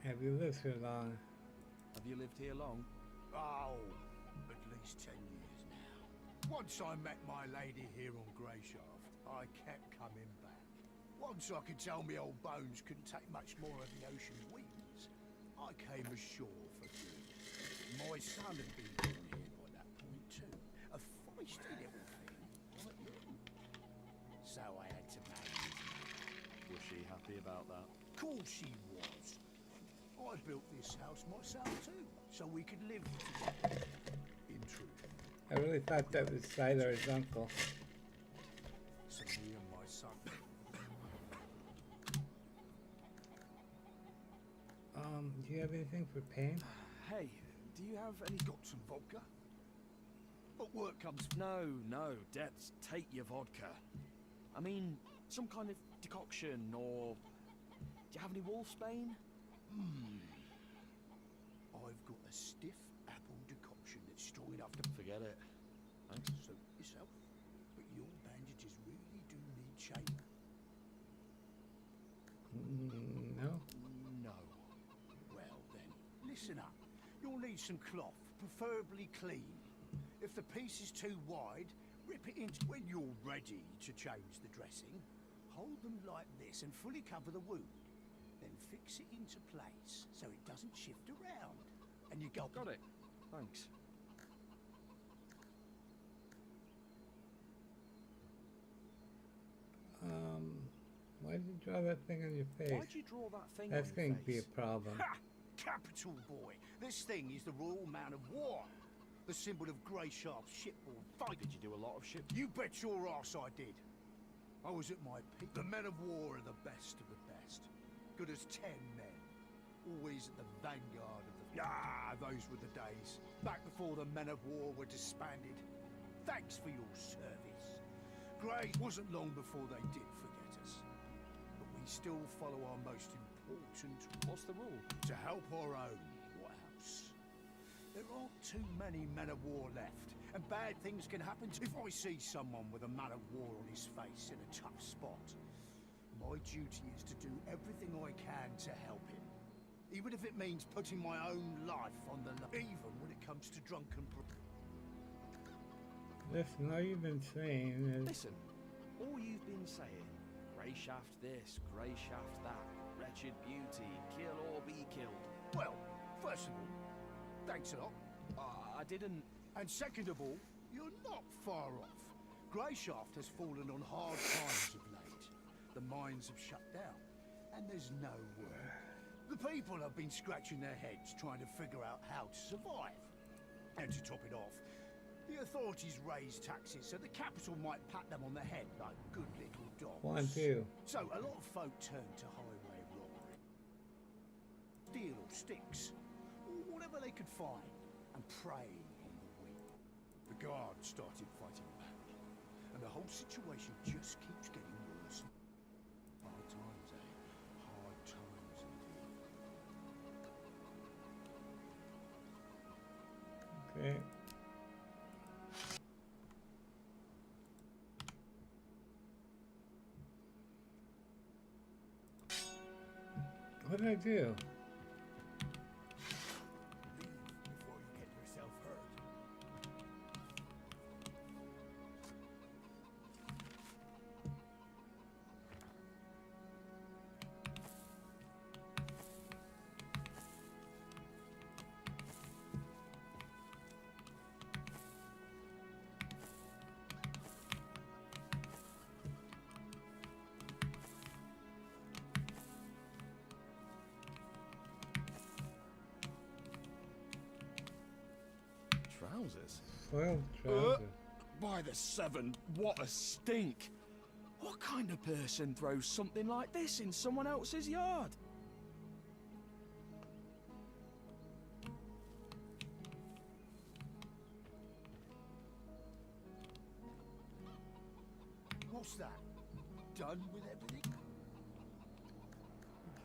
Have you lived so long? Have you lived here long? Oh, at least 10 years now. Once I met my lady here on Grey Shaft, I kept coming back. Once I could tell me old bones couldn't take much more of the ocean's winds, I came ashore for good. My son had been born here by that point too. A feisty little thing, like you. So I had to marry him. Was she happy about that? Of course she was. I built this house myself too, so we could live together. In truth. I really thought that was Silar's uncle. So me and my son. Do you have anything for pain? Hey, do you have any... Got some vodka? But work comes... No, Debs, take your vodka. I mean, some kind of decoction, or... Do you have any wolfsbane? I've got a stiff apple decoction that's strong enough to... Forget it. Thanks. Suit yourself. But your bandages really do need shape. No. No. Well then, listen up. You'll need some cloth, preferably clean. If the piece is too wide, rip it into... When you're ready to change the dressing, hold them like this and fully cover the wound. Then fix it into place so it doesn't shift around. And you go... Got it. Thanks. Why did you draw that thing on your face? Why'd you draw that thing That's on your going to be a face? problem. Ha! Capital, boy. This thing is the Royal Man of War. The symbol of Grey Shaft's shipboard fight. Did you do a lot of ship? You bet your ass I did. I was at my peak. The men of war are the best of the best. Good as 10 men. Always at the vanguard of the... Ah, those were the days. Back before the men of war were disbanded. Thanks for your service. Grey wasn't long before they did forget us. But we still follow our most important... What's the rule? To help our own. What else? There aren't too many men of war left, and bad things can happen if I see someone with a man of war on his face in a tough spot. My duty is to do everything I can to help him, even if it means putting my own life on the line, even when it comes to drunken... Listen, all you've been saying is... Listen, all you've been saying, Grey Shaft this, Grey Shaft that, wretched beauty, kill or be killed. Well, first of all, thanks a lot. I didn't... And second of all, you're not far off. Grey Shaft has fallen on hard times of late. The mines have shut down, and there's no work. The people have been scratching their heads trying to figure out how to survive. And to top it off, the authorities raised taxes so the capital might pat them on the head like good little dogs. 1, 2. So a lot of folk turn to highway robbery. Steel or sticks, or whatever they could find, and prey on the weak. The started fighting back. And the whole situation just keeps getting worse. Hard times, eh? Hard times indeed. Okay. What did I do? Leave before you get yourself hurt. Trousers? Soiled trousers. By the seven, what a stink! What kind of person throws something like this in someone else's yard? What's that? Done with everything?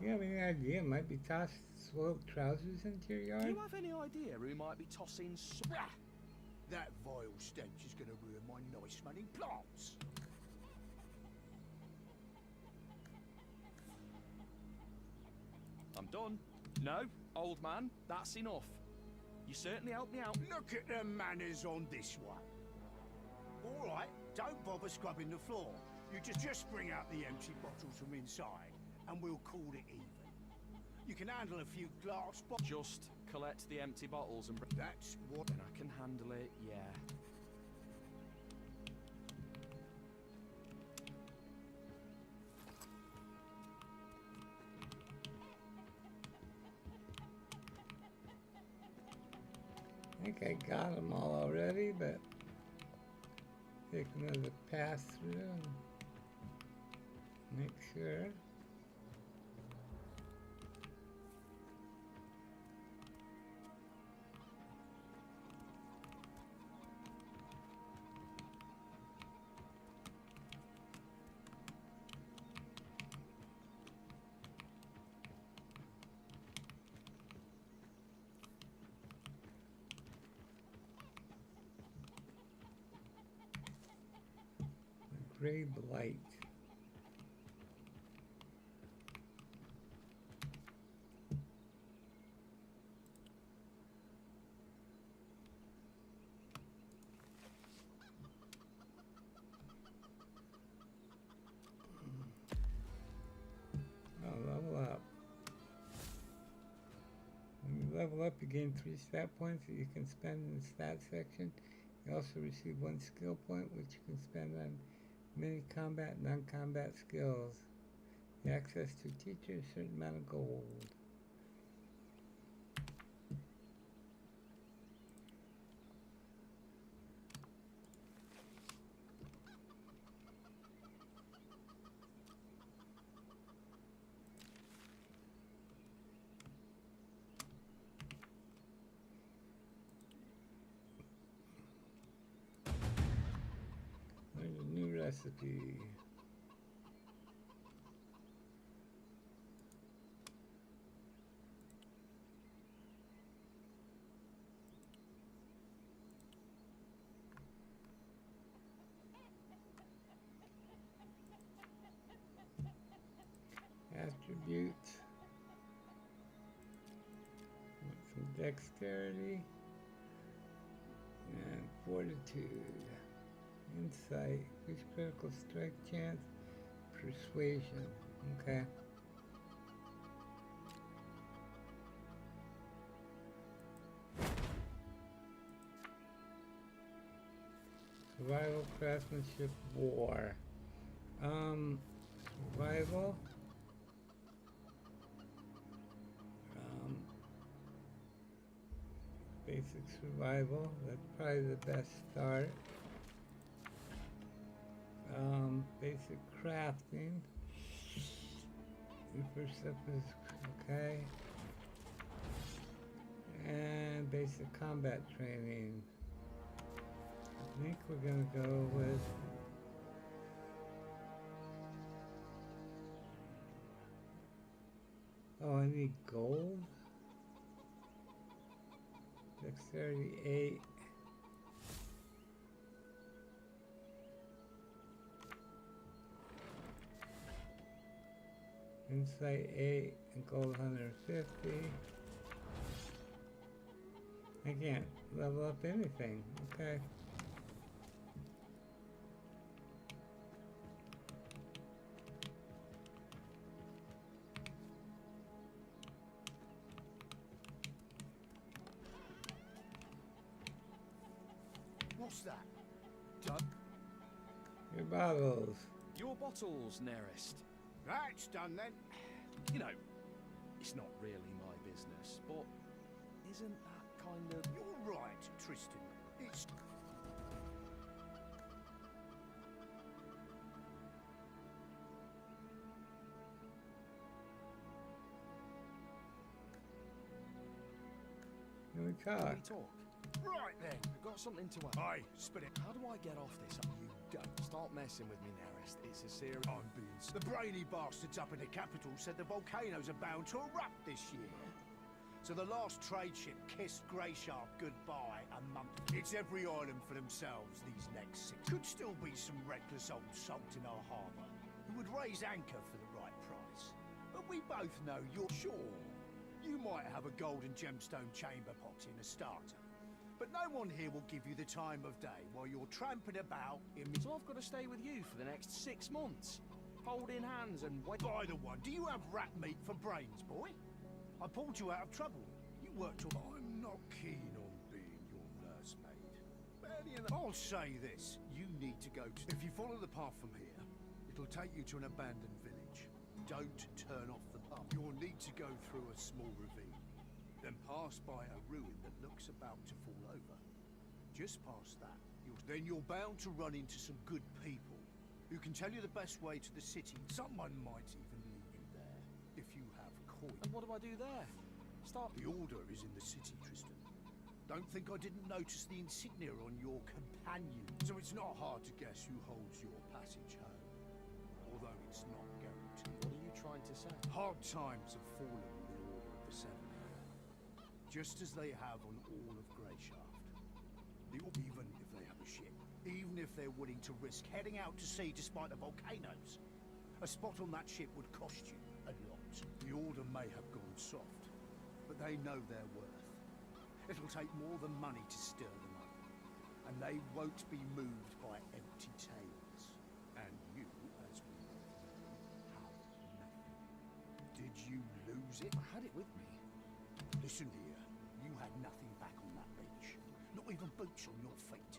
Do you have any idea? It might be tossed soiled trousers into your Do yard? you have any idea who might be tossing That vile stench is going to ruin my nice smelling plants. I'm done. No, old man, that's enough. You certainly helped me out. Look at the manners on this one. All right, don't bother scrubbing the floor. You just bring out the empty bottles from inside, and we'll call it even. You can handle a few glass bottles. Just collect the empty bottles and That's what... then I can handle it, yeah. I think I got them all already, but take another pass through and make sure. Gray blight. Oh, level up. When you level up, you gain 3 stat points that you can spend in the stat section. You also receive 1 skill point, which you can spend on many combat, non-combat skills. You access to teacher a certain amount of gold. There's a new recipe. Attributes. Some dexterity and fortitude. Insight, increase critical strike chance, persuasion. Okay. Survival, craftsmanship, war. Survival. Basic survival. That's probably the best start. Basic crafting. Your first step is okay. And basic combat training. think we're gonna go with oh, I need gold. Dexterity 8. Insight 8 and gold 150. I can't level up anything. Okay. What's that? Done? Your bottles. Your bottles, Nearest. That's done then. You know, it's not really my business, but isn't that kind of... You're right, Tristan. It's... Can we Can talk? we talk? Right then. I've got something to ask. Aye, spit it. How do I get off this? You don't. Start messing with me, Nearest. It's a serious... I'm being... The brainy bastards up in the capital said the volcanoes are bound to erupt this year. So the last trade ship kissed Greyshaft goodbye a month. It's every island for themselves these next 6. Could still be some reckless old salt in our harbour who would raise anchor for the right price. But we both know you're sure. You might have a golden gemstone chamber pot in a starter. But no one here will give you the time of day while you're tramping about in... So I've got to stay with you for the next 6 months? Holding hands and wait... By the one, do you have rat meat for brains, boy? I pulled you out of trouble. You worked all... I'm not keen on being your nursemaid. I'll say this. You need to go to... If you follow the path from here, it'll take you to an abandoned village. Don't turn off the path. You'll need to go through a small ravine. Then pass by a ruin that looks about to fall over. Just past that, then you're bound to run into some good people who can tell you the best way to the city. Someone might even lead you there, if you have coin. And what do I do there? Start... The Order is in the city, Tristan. Don't think I didn't notice the insignia on your companion. So it's not hard to guess who holds your passage home. Although it's not guaranteed. What are you trying to say? Hard times have fallen on the Order of the Seven. Just as they have on all of Greyshaft. Even if they have a ship. Even if they're willing to risk heading out to sea despite the volcanoes. A spot on that ship would cost you a lot. The Order may have gone soft, but they know their worth. It'll take more than money to stir them up. And they won't be moved by empty tales. And you, as we know, have nothing. Did you lose it? I had it with me. Listen here, you had nothing back on that beach. Not even boots on your feet.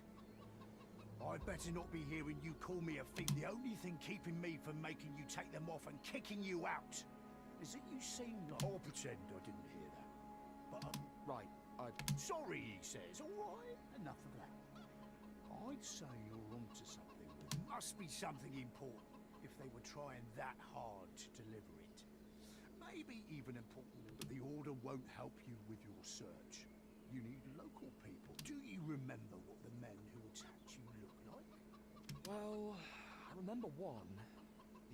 I'd better not be hearing you call me a thief. The only thing keeping me from making you take them off and kicking you out is that you seem like... I'll pretend I didn't hear that. But, Right, sorry, he says. All right, enough of that. I'd say you're onto something. There must be something important if they were trying that hard to deliver it. Maybe even important, but the Order won't help you with your search. You need local people. Do you remember what the men who attacked you look like? Well, I remember one.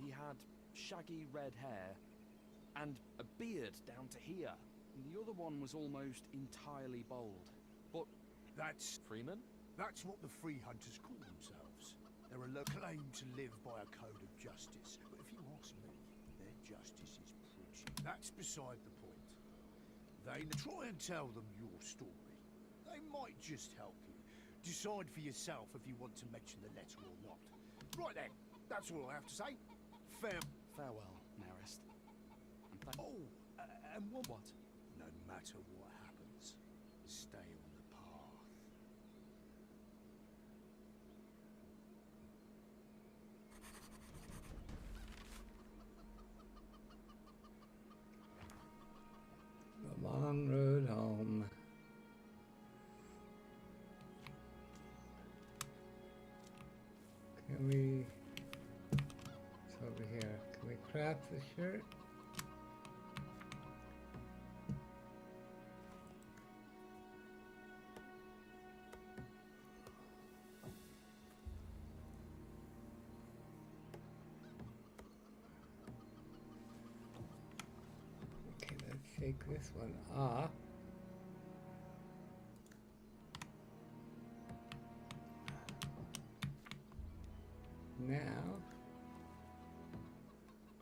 He had shaggy red hair and a beard down to here. And the other one was almost entirely bald. But That's... Freeman? That's what the Free Hunters call themselves. They're a claim to live by a code of justice. But if you ask me, their justice is preachy. That's beside the point. They try and tell them your story. They might just help you. Decide for yourself if you want to mention the letter or not. Right then, that's all I have to say. Farewell, Nearest. And thank... Oh, and one... What? No matter what happens, stay on the path. The long road home. Can we... It's over here. Can we craft the shirt? take this one off. Now,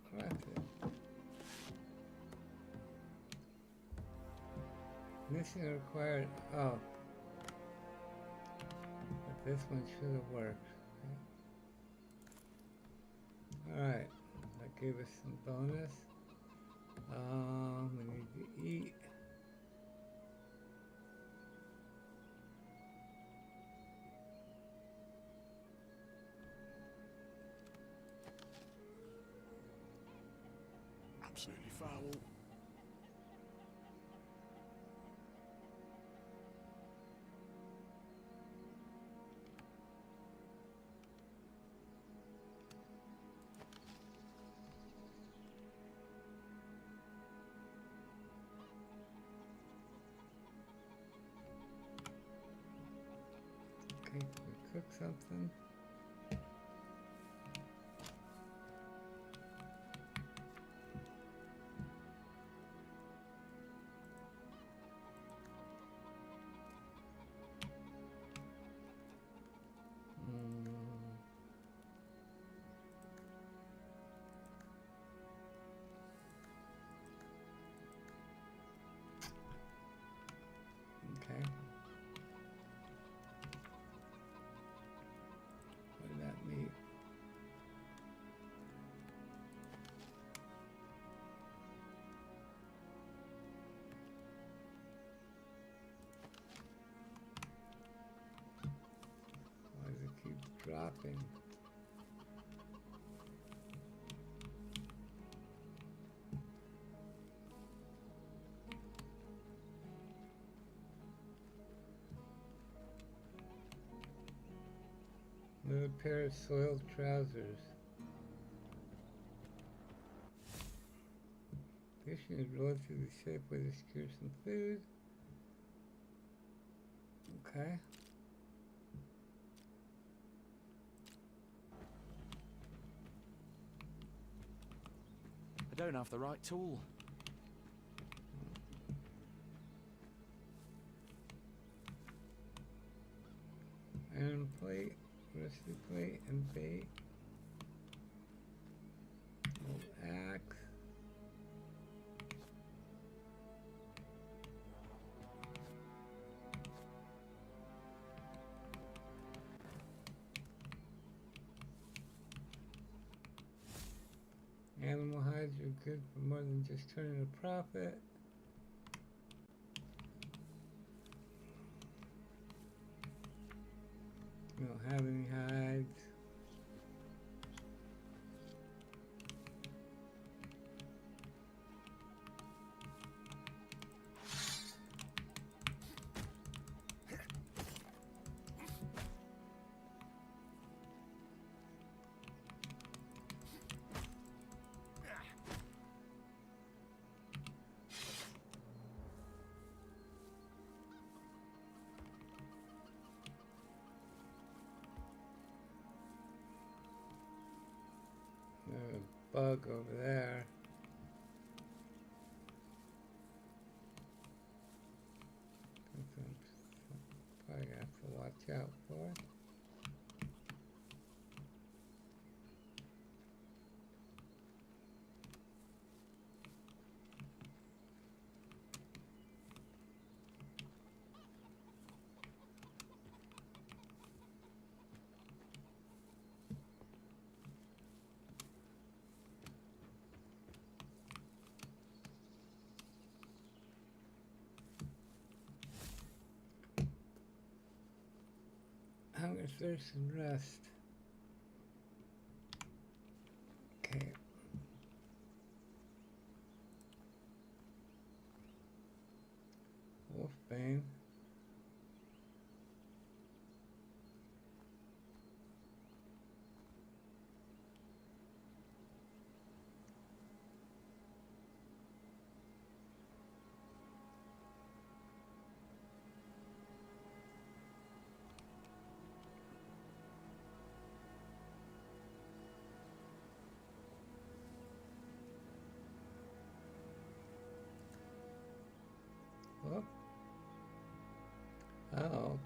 cross it. Mission required, oh. But this one should have worked. Alright, that gave us some bonus. We need to eat. Absolutely foul. Okay, can we cook something? Okay. What did that mean? Why does it keep dropping? Another pair of soiled trousers. Fish is relatively safe way to secure some food. Okay. I don't have the right tool. Iron plate, rusty plate, and bait. Old axe. Animal hides are good for more than just turning a profit. We don't have any hides. There's a bug over there. Something probably have to watch out for. Hunger, thirst, and rest. Okay. Wolfbane.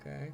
Okay.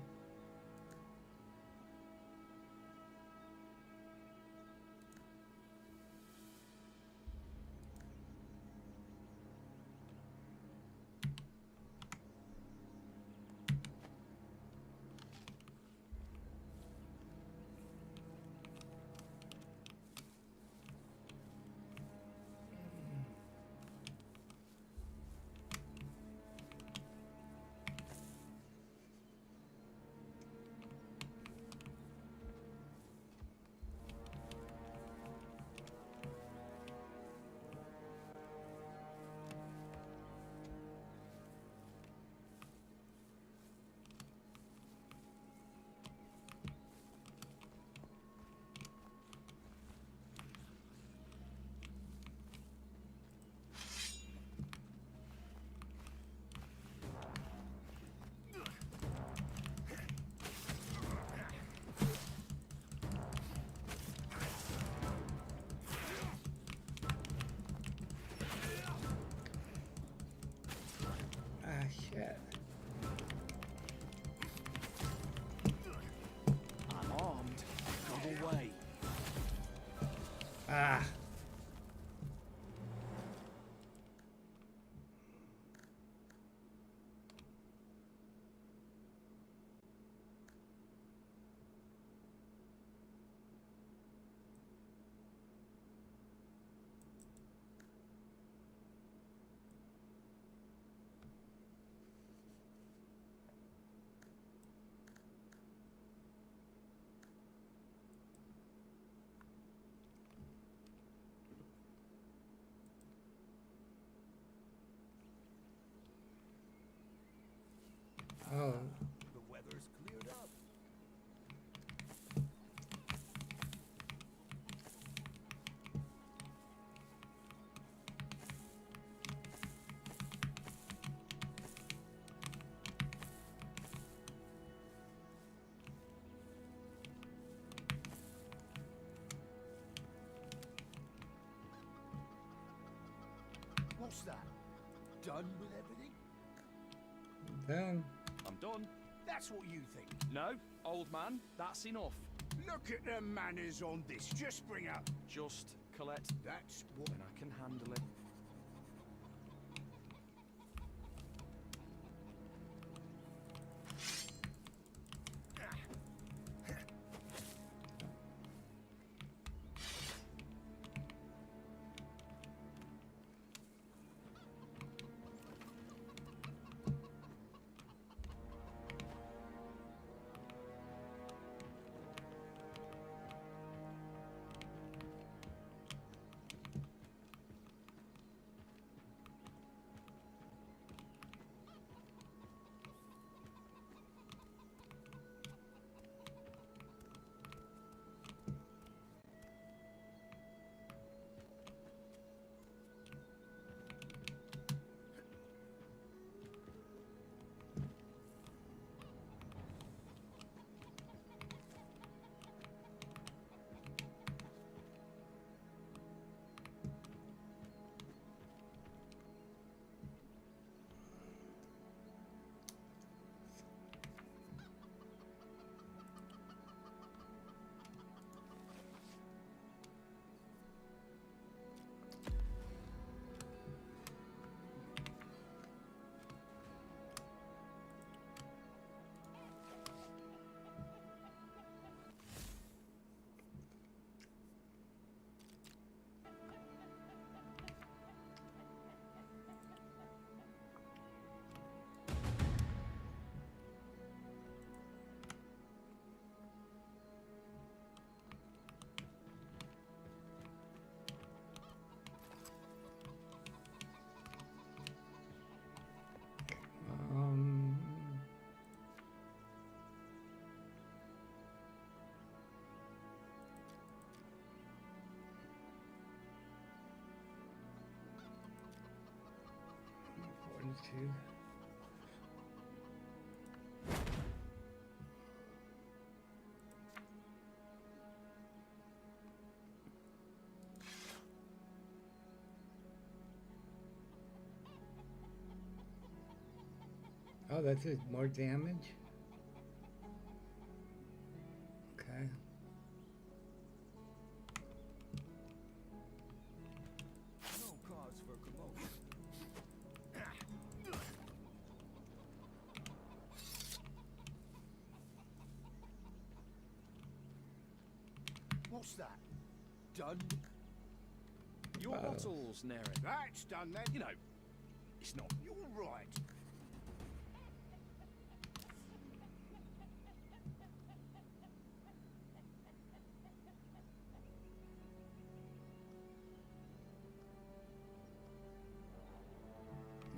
Ah, shit. I'm armed. Go away. Ah. Oh, The weather's cleared up. What's that? Done with everything? done. I'm done. That's what you think. No, old man, that's enough. Look at the manners on this. Just bring up. Just collect, That's what. and I can handle it. Fortitude. Oh, that's it. More damage? What's that? Done? Your bottles, Neri. That's done then. You know, it's not. You're right.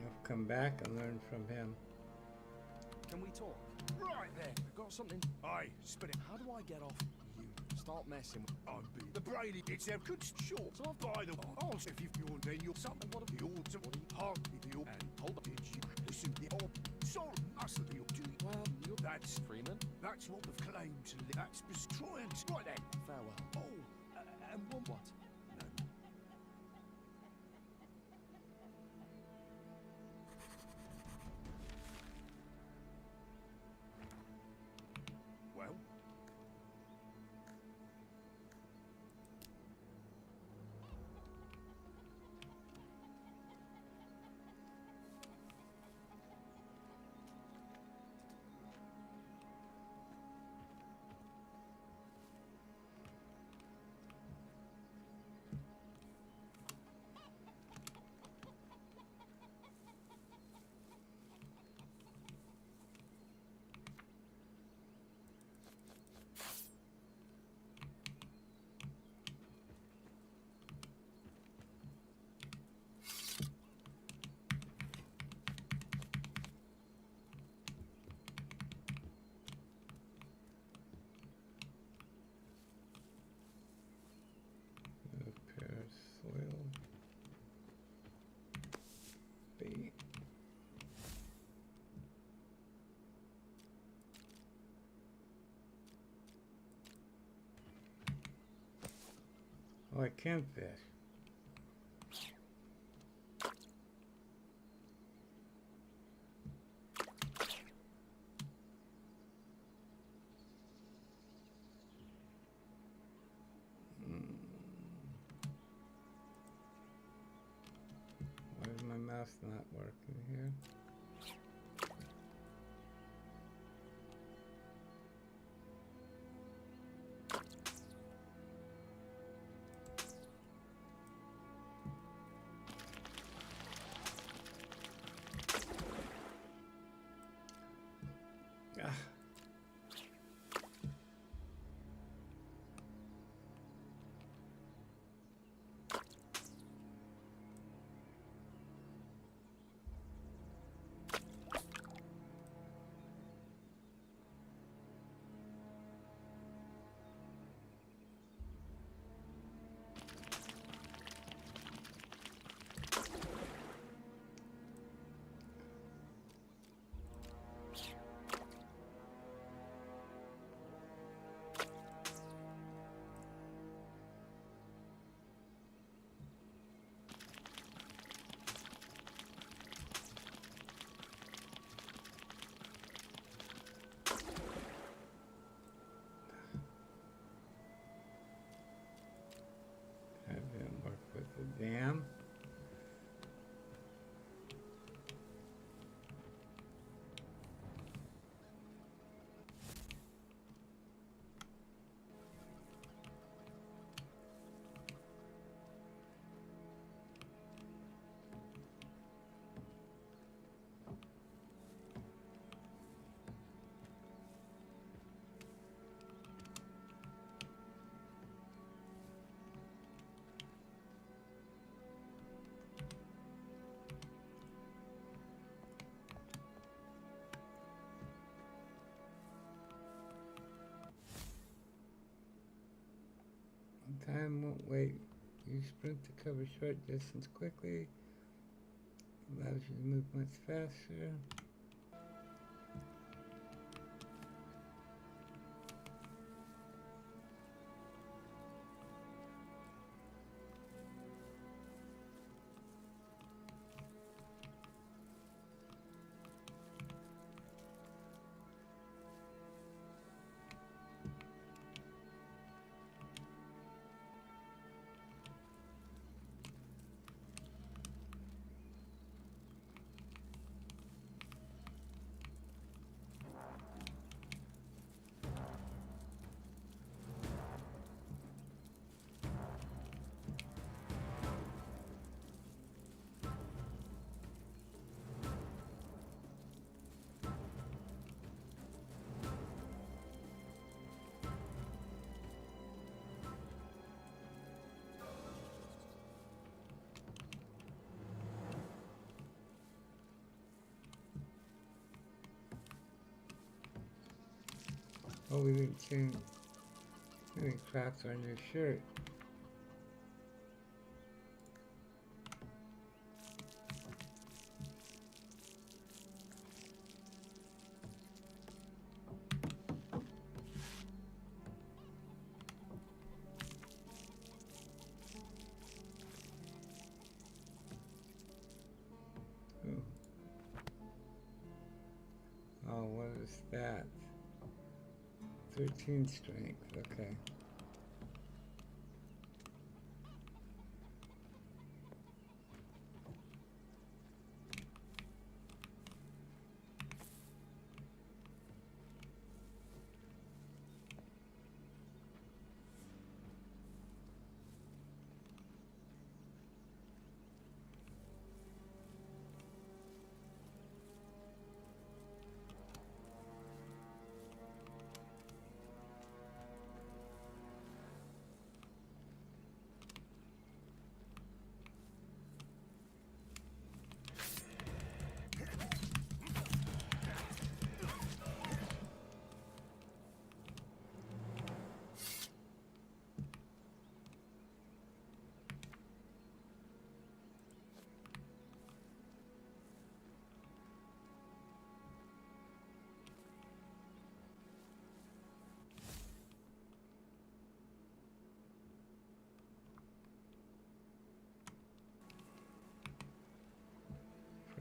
I've come back and learned from him. Can we talk? Right then. I've got something. Aye, spit it. How do I get off you? Start messing with. I'd be the brainy itself could short. So by the way, I'll see if you're then you're something. What if you're to hardly the and hold up. Did you listen the old sort of muscle you're doing? Well, you're That's Freeman. That's what we've claimed to live. That's just trying to. Right then. Farewell. Oh, and one What? No. Well, Repair soil. B. Oh, I can fish. Why is my mouse not working here? Ah. That didn't work with the dam. Time won't wait. You sprint to cover short distance quickly. Allows you to move much faster. Oh, we didn't change any cracks on your shirt. Oh, what is that? 13 strength, okay.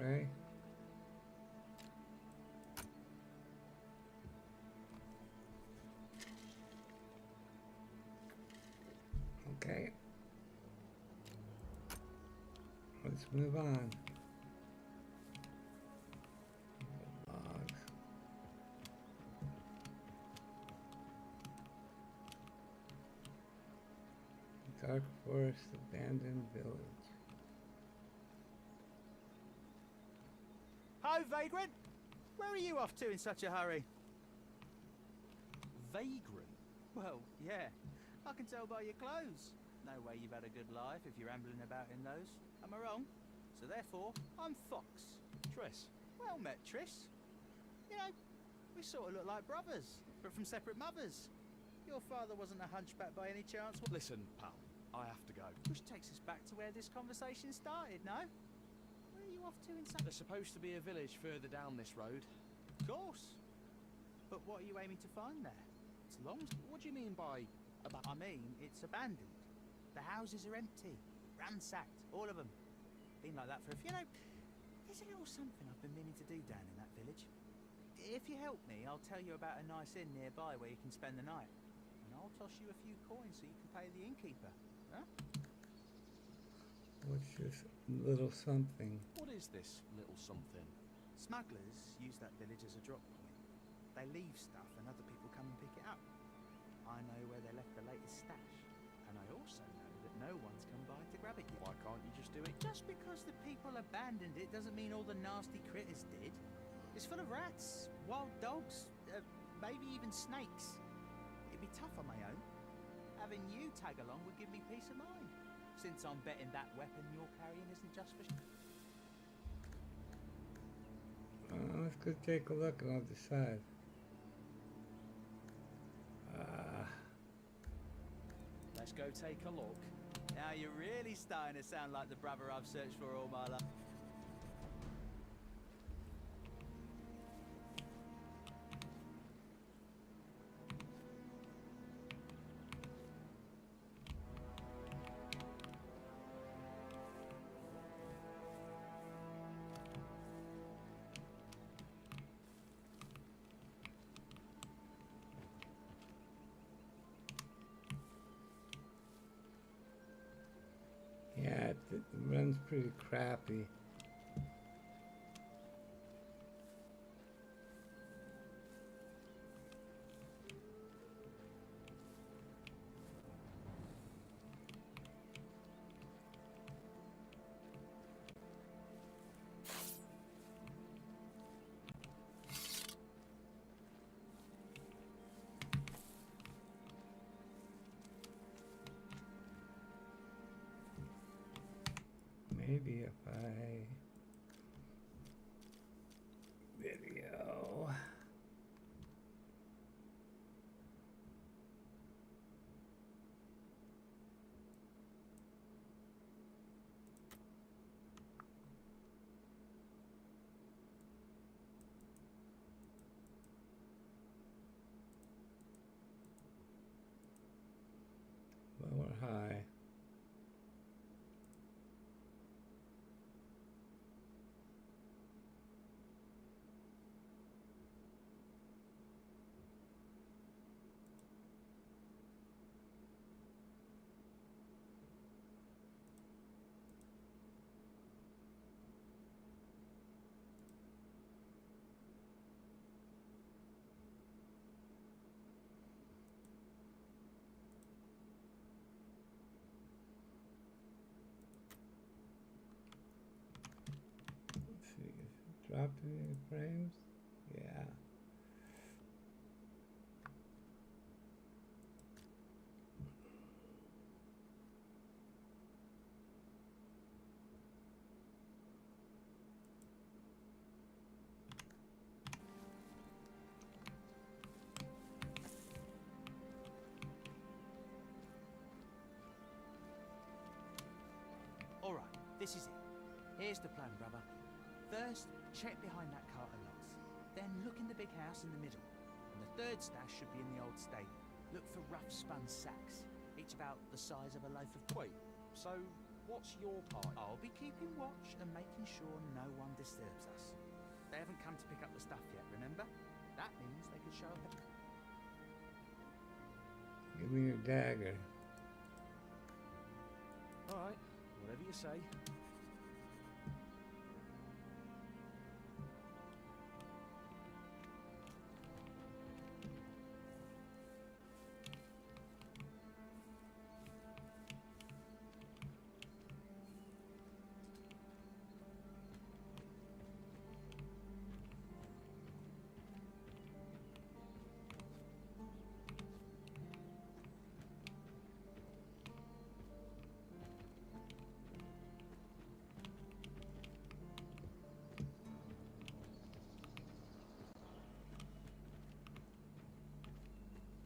Right? Okay. Let's move on. Logs. Dark Forest Abandoned Village. Ho, Vagrant! Where are you off to in such a hurry? Vagrant? Well, yeah. I can tell by your clothes. No way you've had a good life if you're ambling about in those. Am I wrong? So therefore, I'm Fox. Triss? Well met, Triss. You know, we sort of look like brothers, but from separate mothers. Your father wasn't a hunchback by any chance. Listen, pal, I have to go. Which takes us back to where this conversation started, no? Where are you off to in such... There's supposed to be a village further down this road. Of course. But what are you aiming to find there? It's long... What do you mean by... I mean, it's abandoned. The houses are empty. Ransacked. All of them. Been like that for a few... You know, there's a little something I've been meaning to do down in that village. If you help me, I'll tell you about a nice inn nearby where you can spend the night. And I'll toss you a few coins so you can pay the innkeeper. Huh? What's this little something? What is this little something? Smugglers use that village as a drop point. They leave stuff and other people come and pick it up. I know where they left the latest stash. And I also know that no one's come by to grab it yet. Why can't you just do it? Just because the people abandoned it doesn't mean all the nasty critters did. It's full of rats, wild dogs, maybe even snakes. It'd be tough on my own. Having you tag along would give me peace of mind. Since I'm betting that weapon you're carrying isn't just for... Let's go take a look and I'll decide. Let's go take a look. Now you're really starting to sound like the brother I've searched for all my life. Yeah, it runs pretty crappy. Maybe if I video high. Let's see, is it dropped any frames? Yeah. All right, this is it. Here's the plan, brother. First, check behind that cart of lots. Then look in the big house in the middle. And the third stash should be in the old stable. Look for rough spun sacks, each about the size of a loaf of... Wait, so what's your part? I'll be keeping watch and making sure no one disturbs us. They haven't come to pick up the stuff yet, remember? That means they could show up at... Give me your dagger. All right, whatever you say.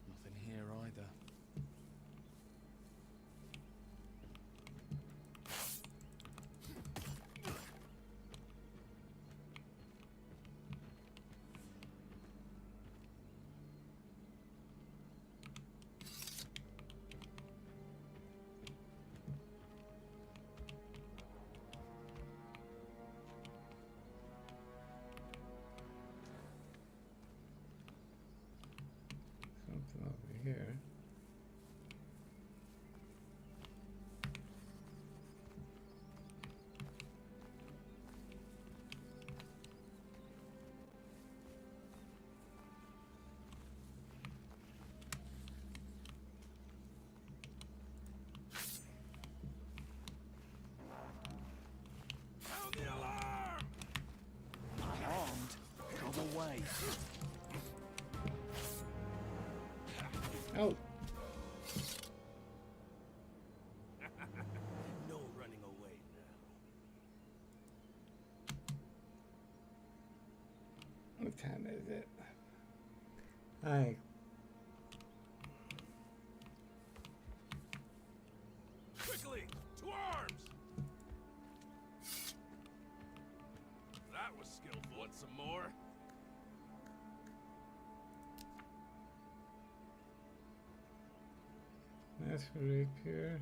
Nothing here either. Something over here. Sound the alarm! I'm armed. Come away. Oh, No running away now. what time is it? Hi. Quickly, to arms! That was skillful. Want some more? Master rapier.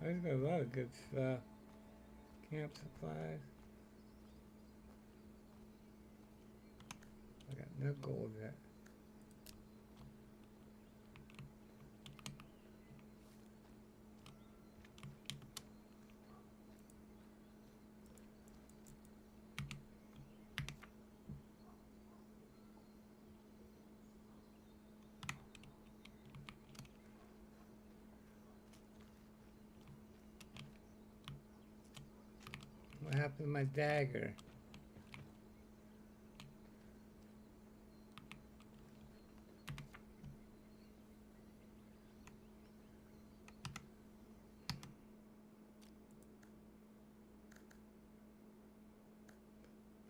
I've got a lot of good stuff. Camp supplies. I got no gold yet. What happened to my dagger?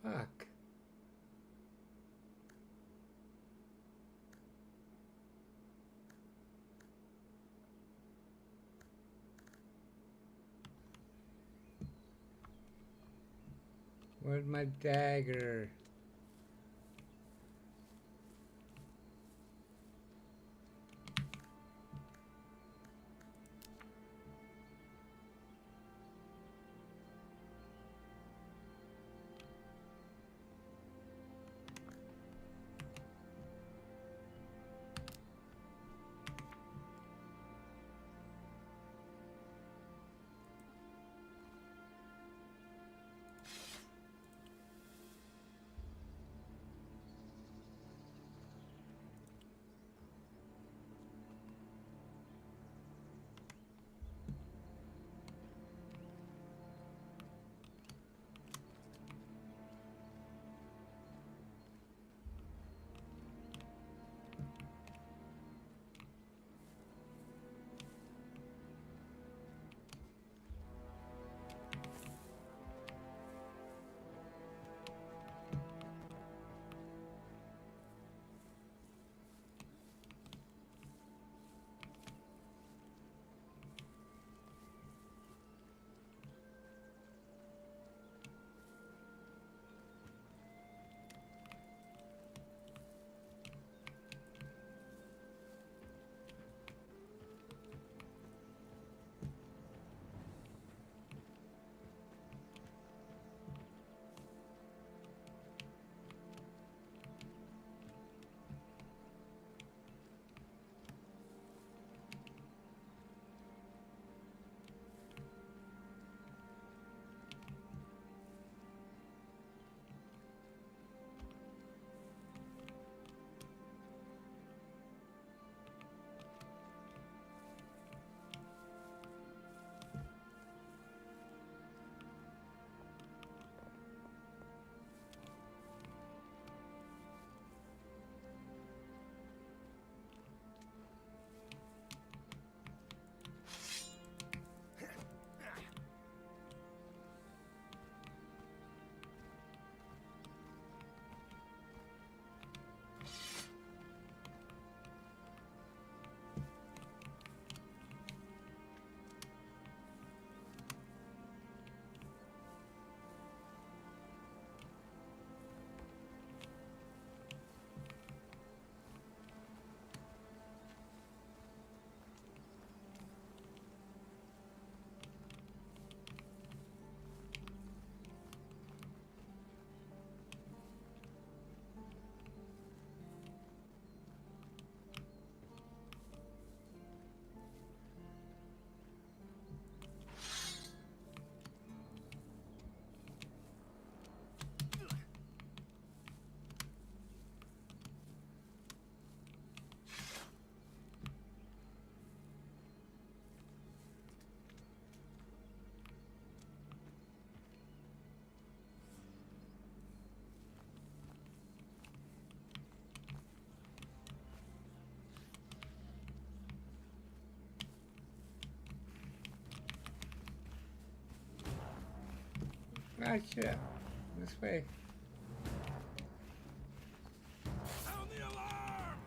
Fuck. Where's my dagger? Ah, shit. This way. Sound the alarm!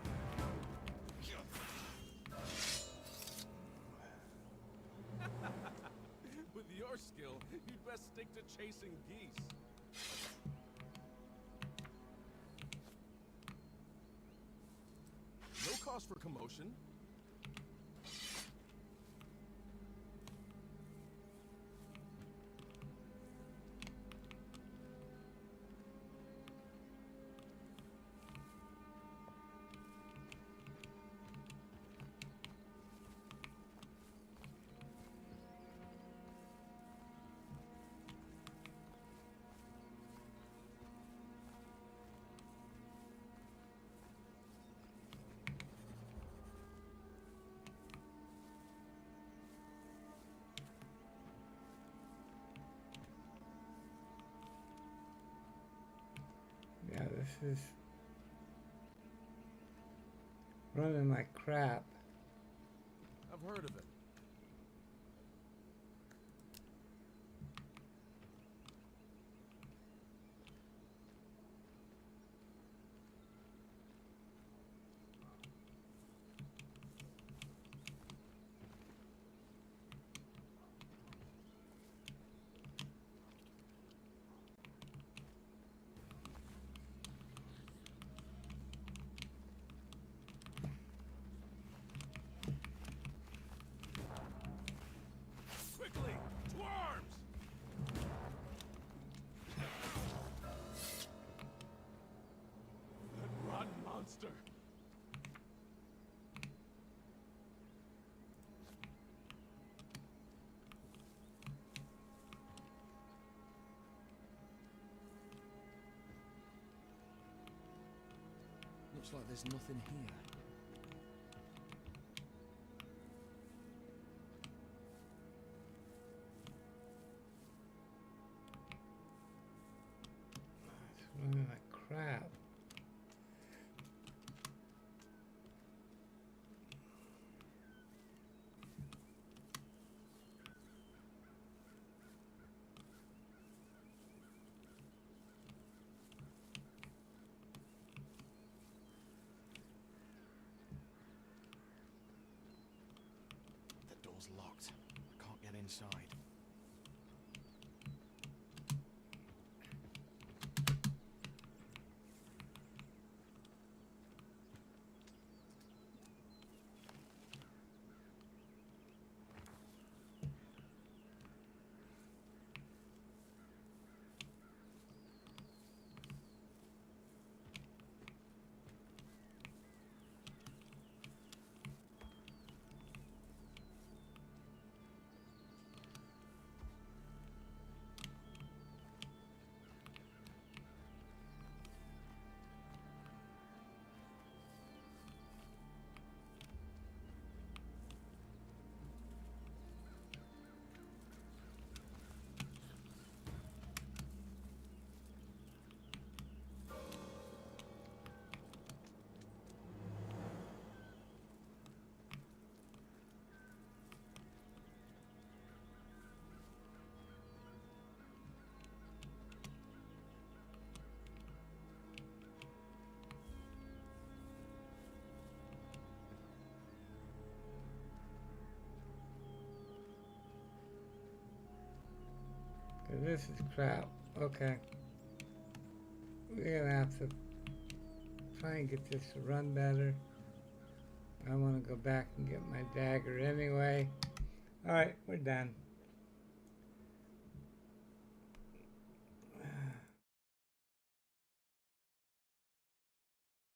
With your skill, you'd best stick to chasing geese. No cause for commotion. Yeah, this is running like crap. I've heard of it. Quickly, to arms! That rotten monster. Looks like there's nothing here. It's running like crap. The door's locked. I can't get inside. This is crap. Okay. We're gonna have to try and get this to run better. I want to go back and get my dagger anyway. Alright, we're done.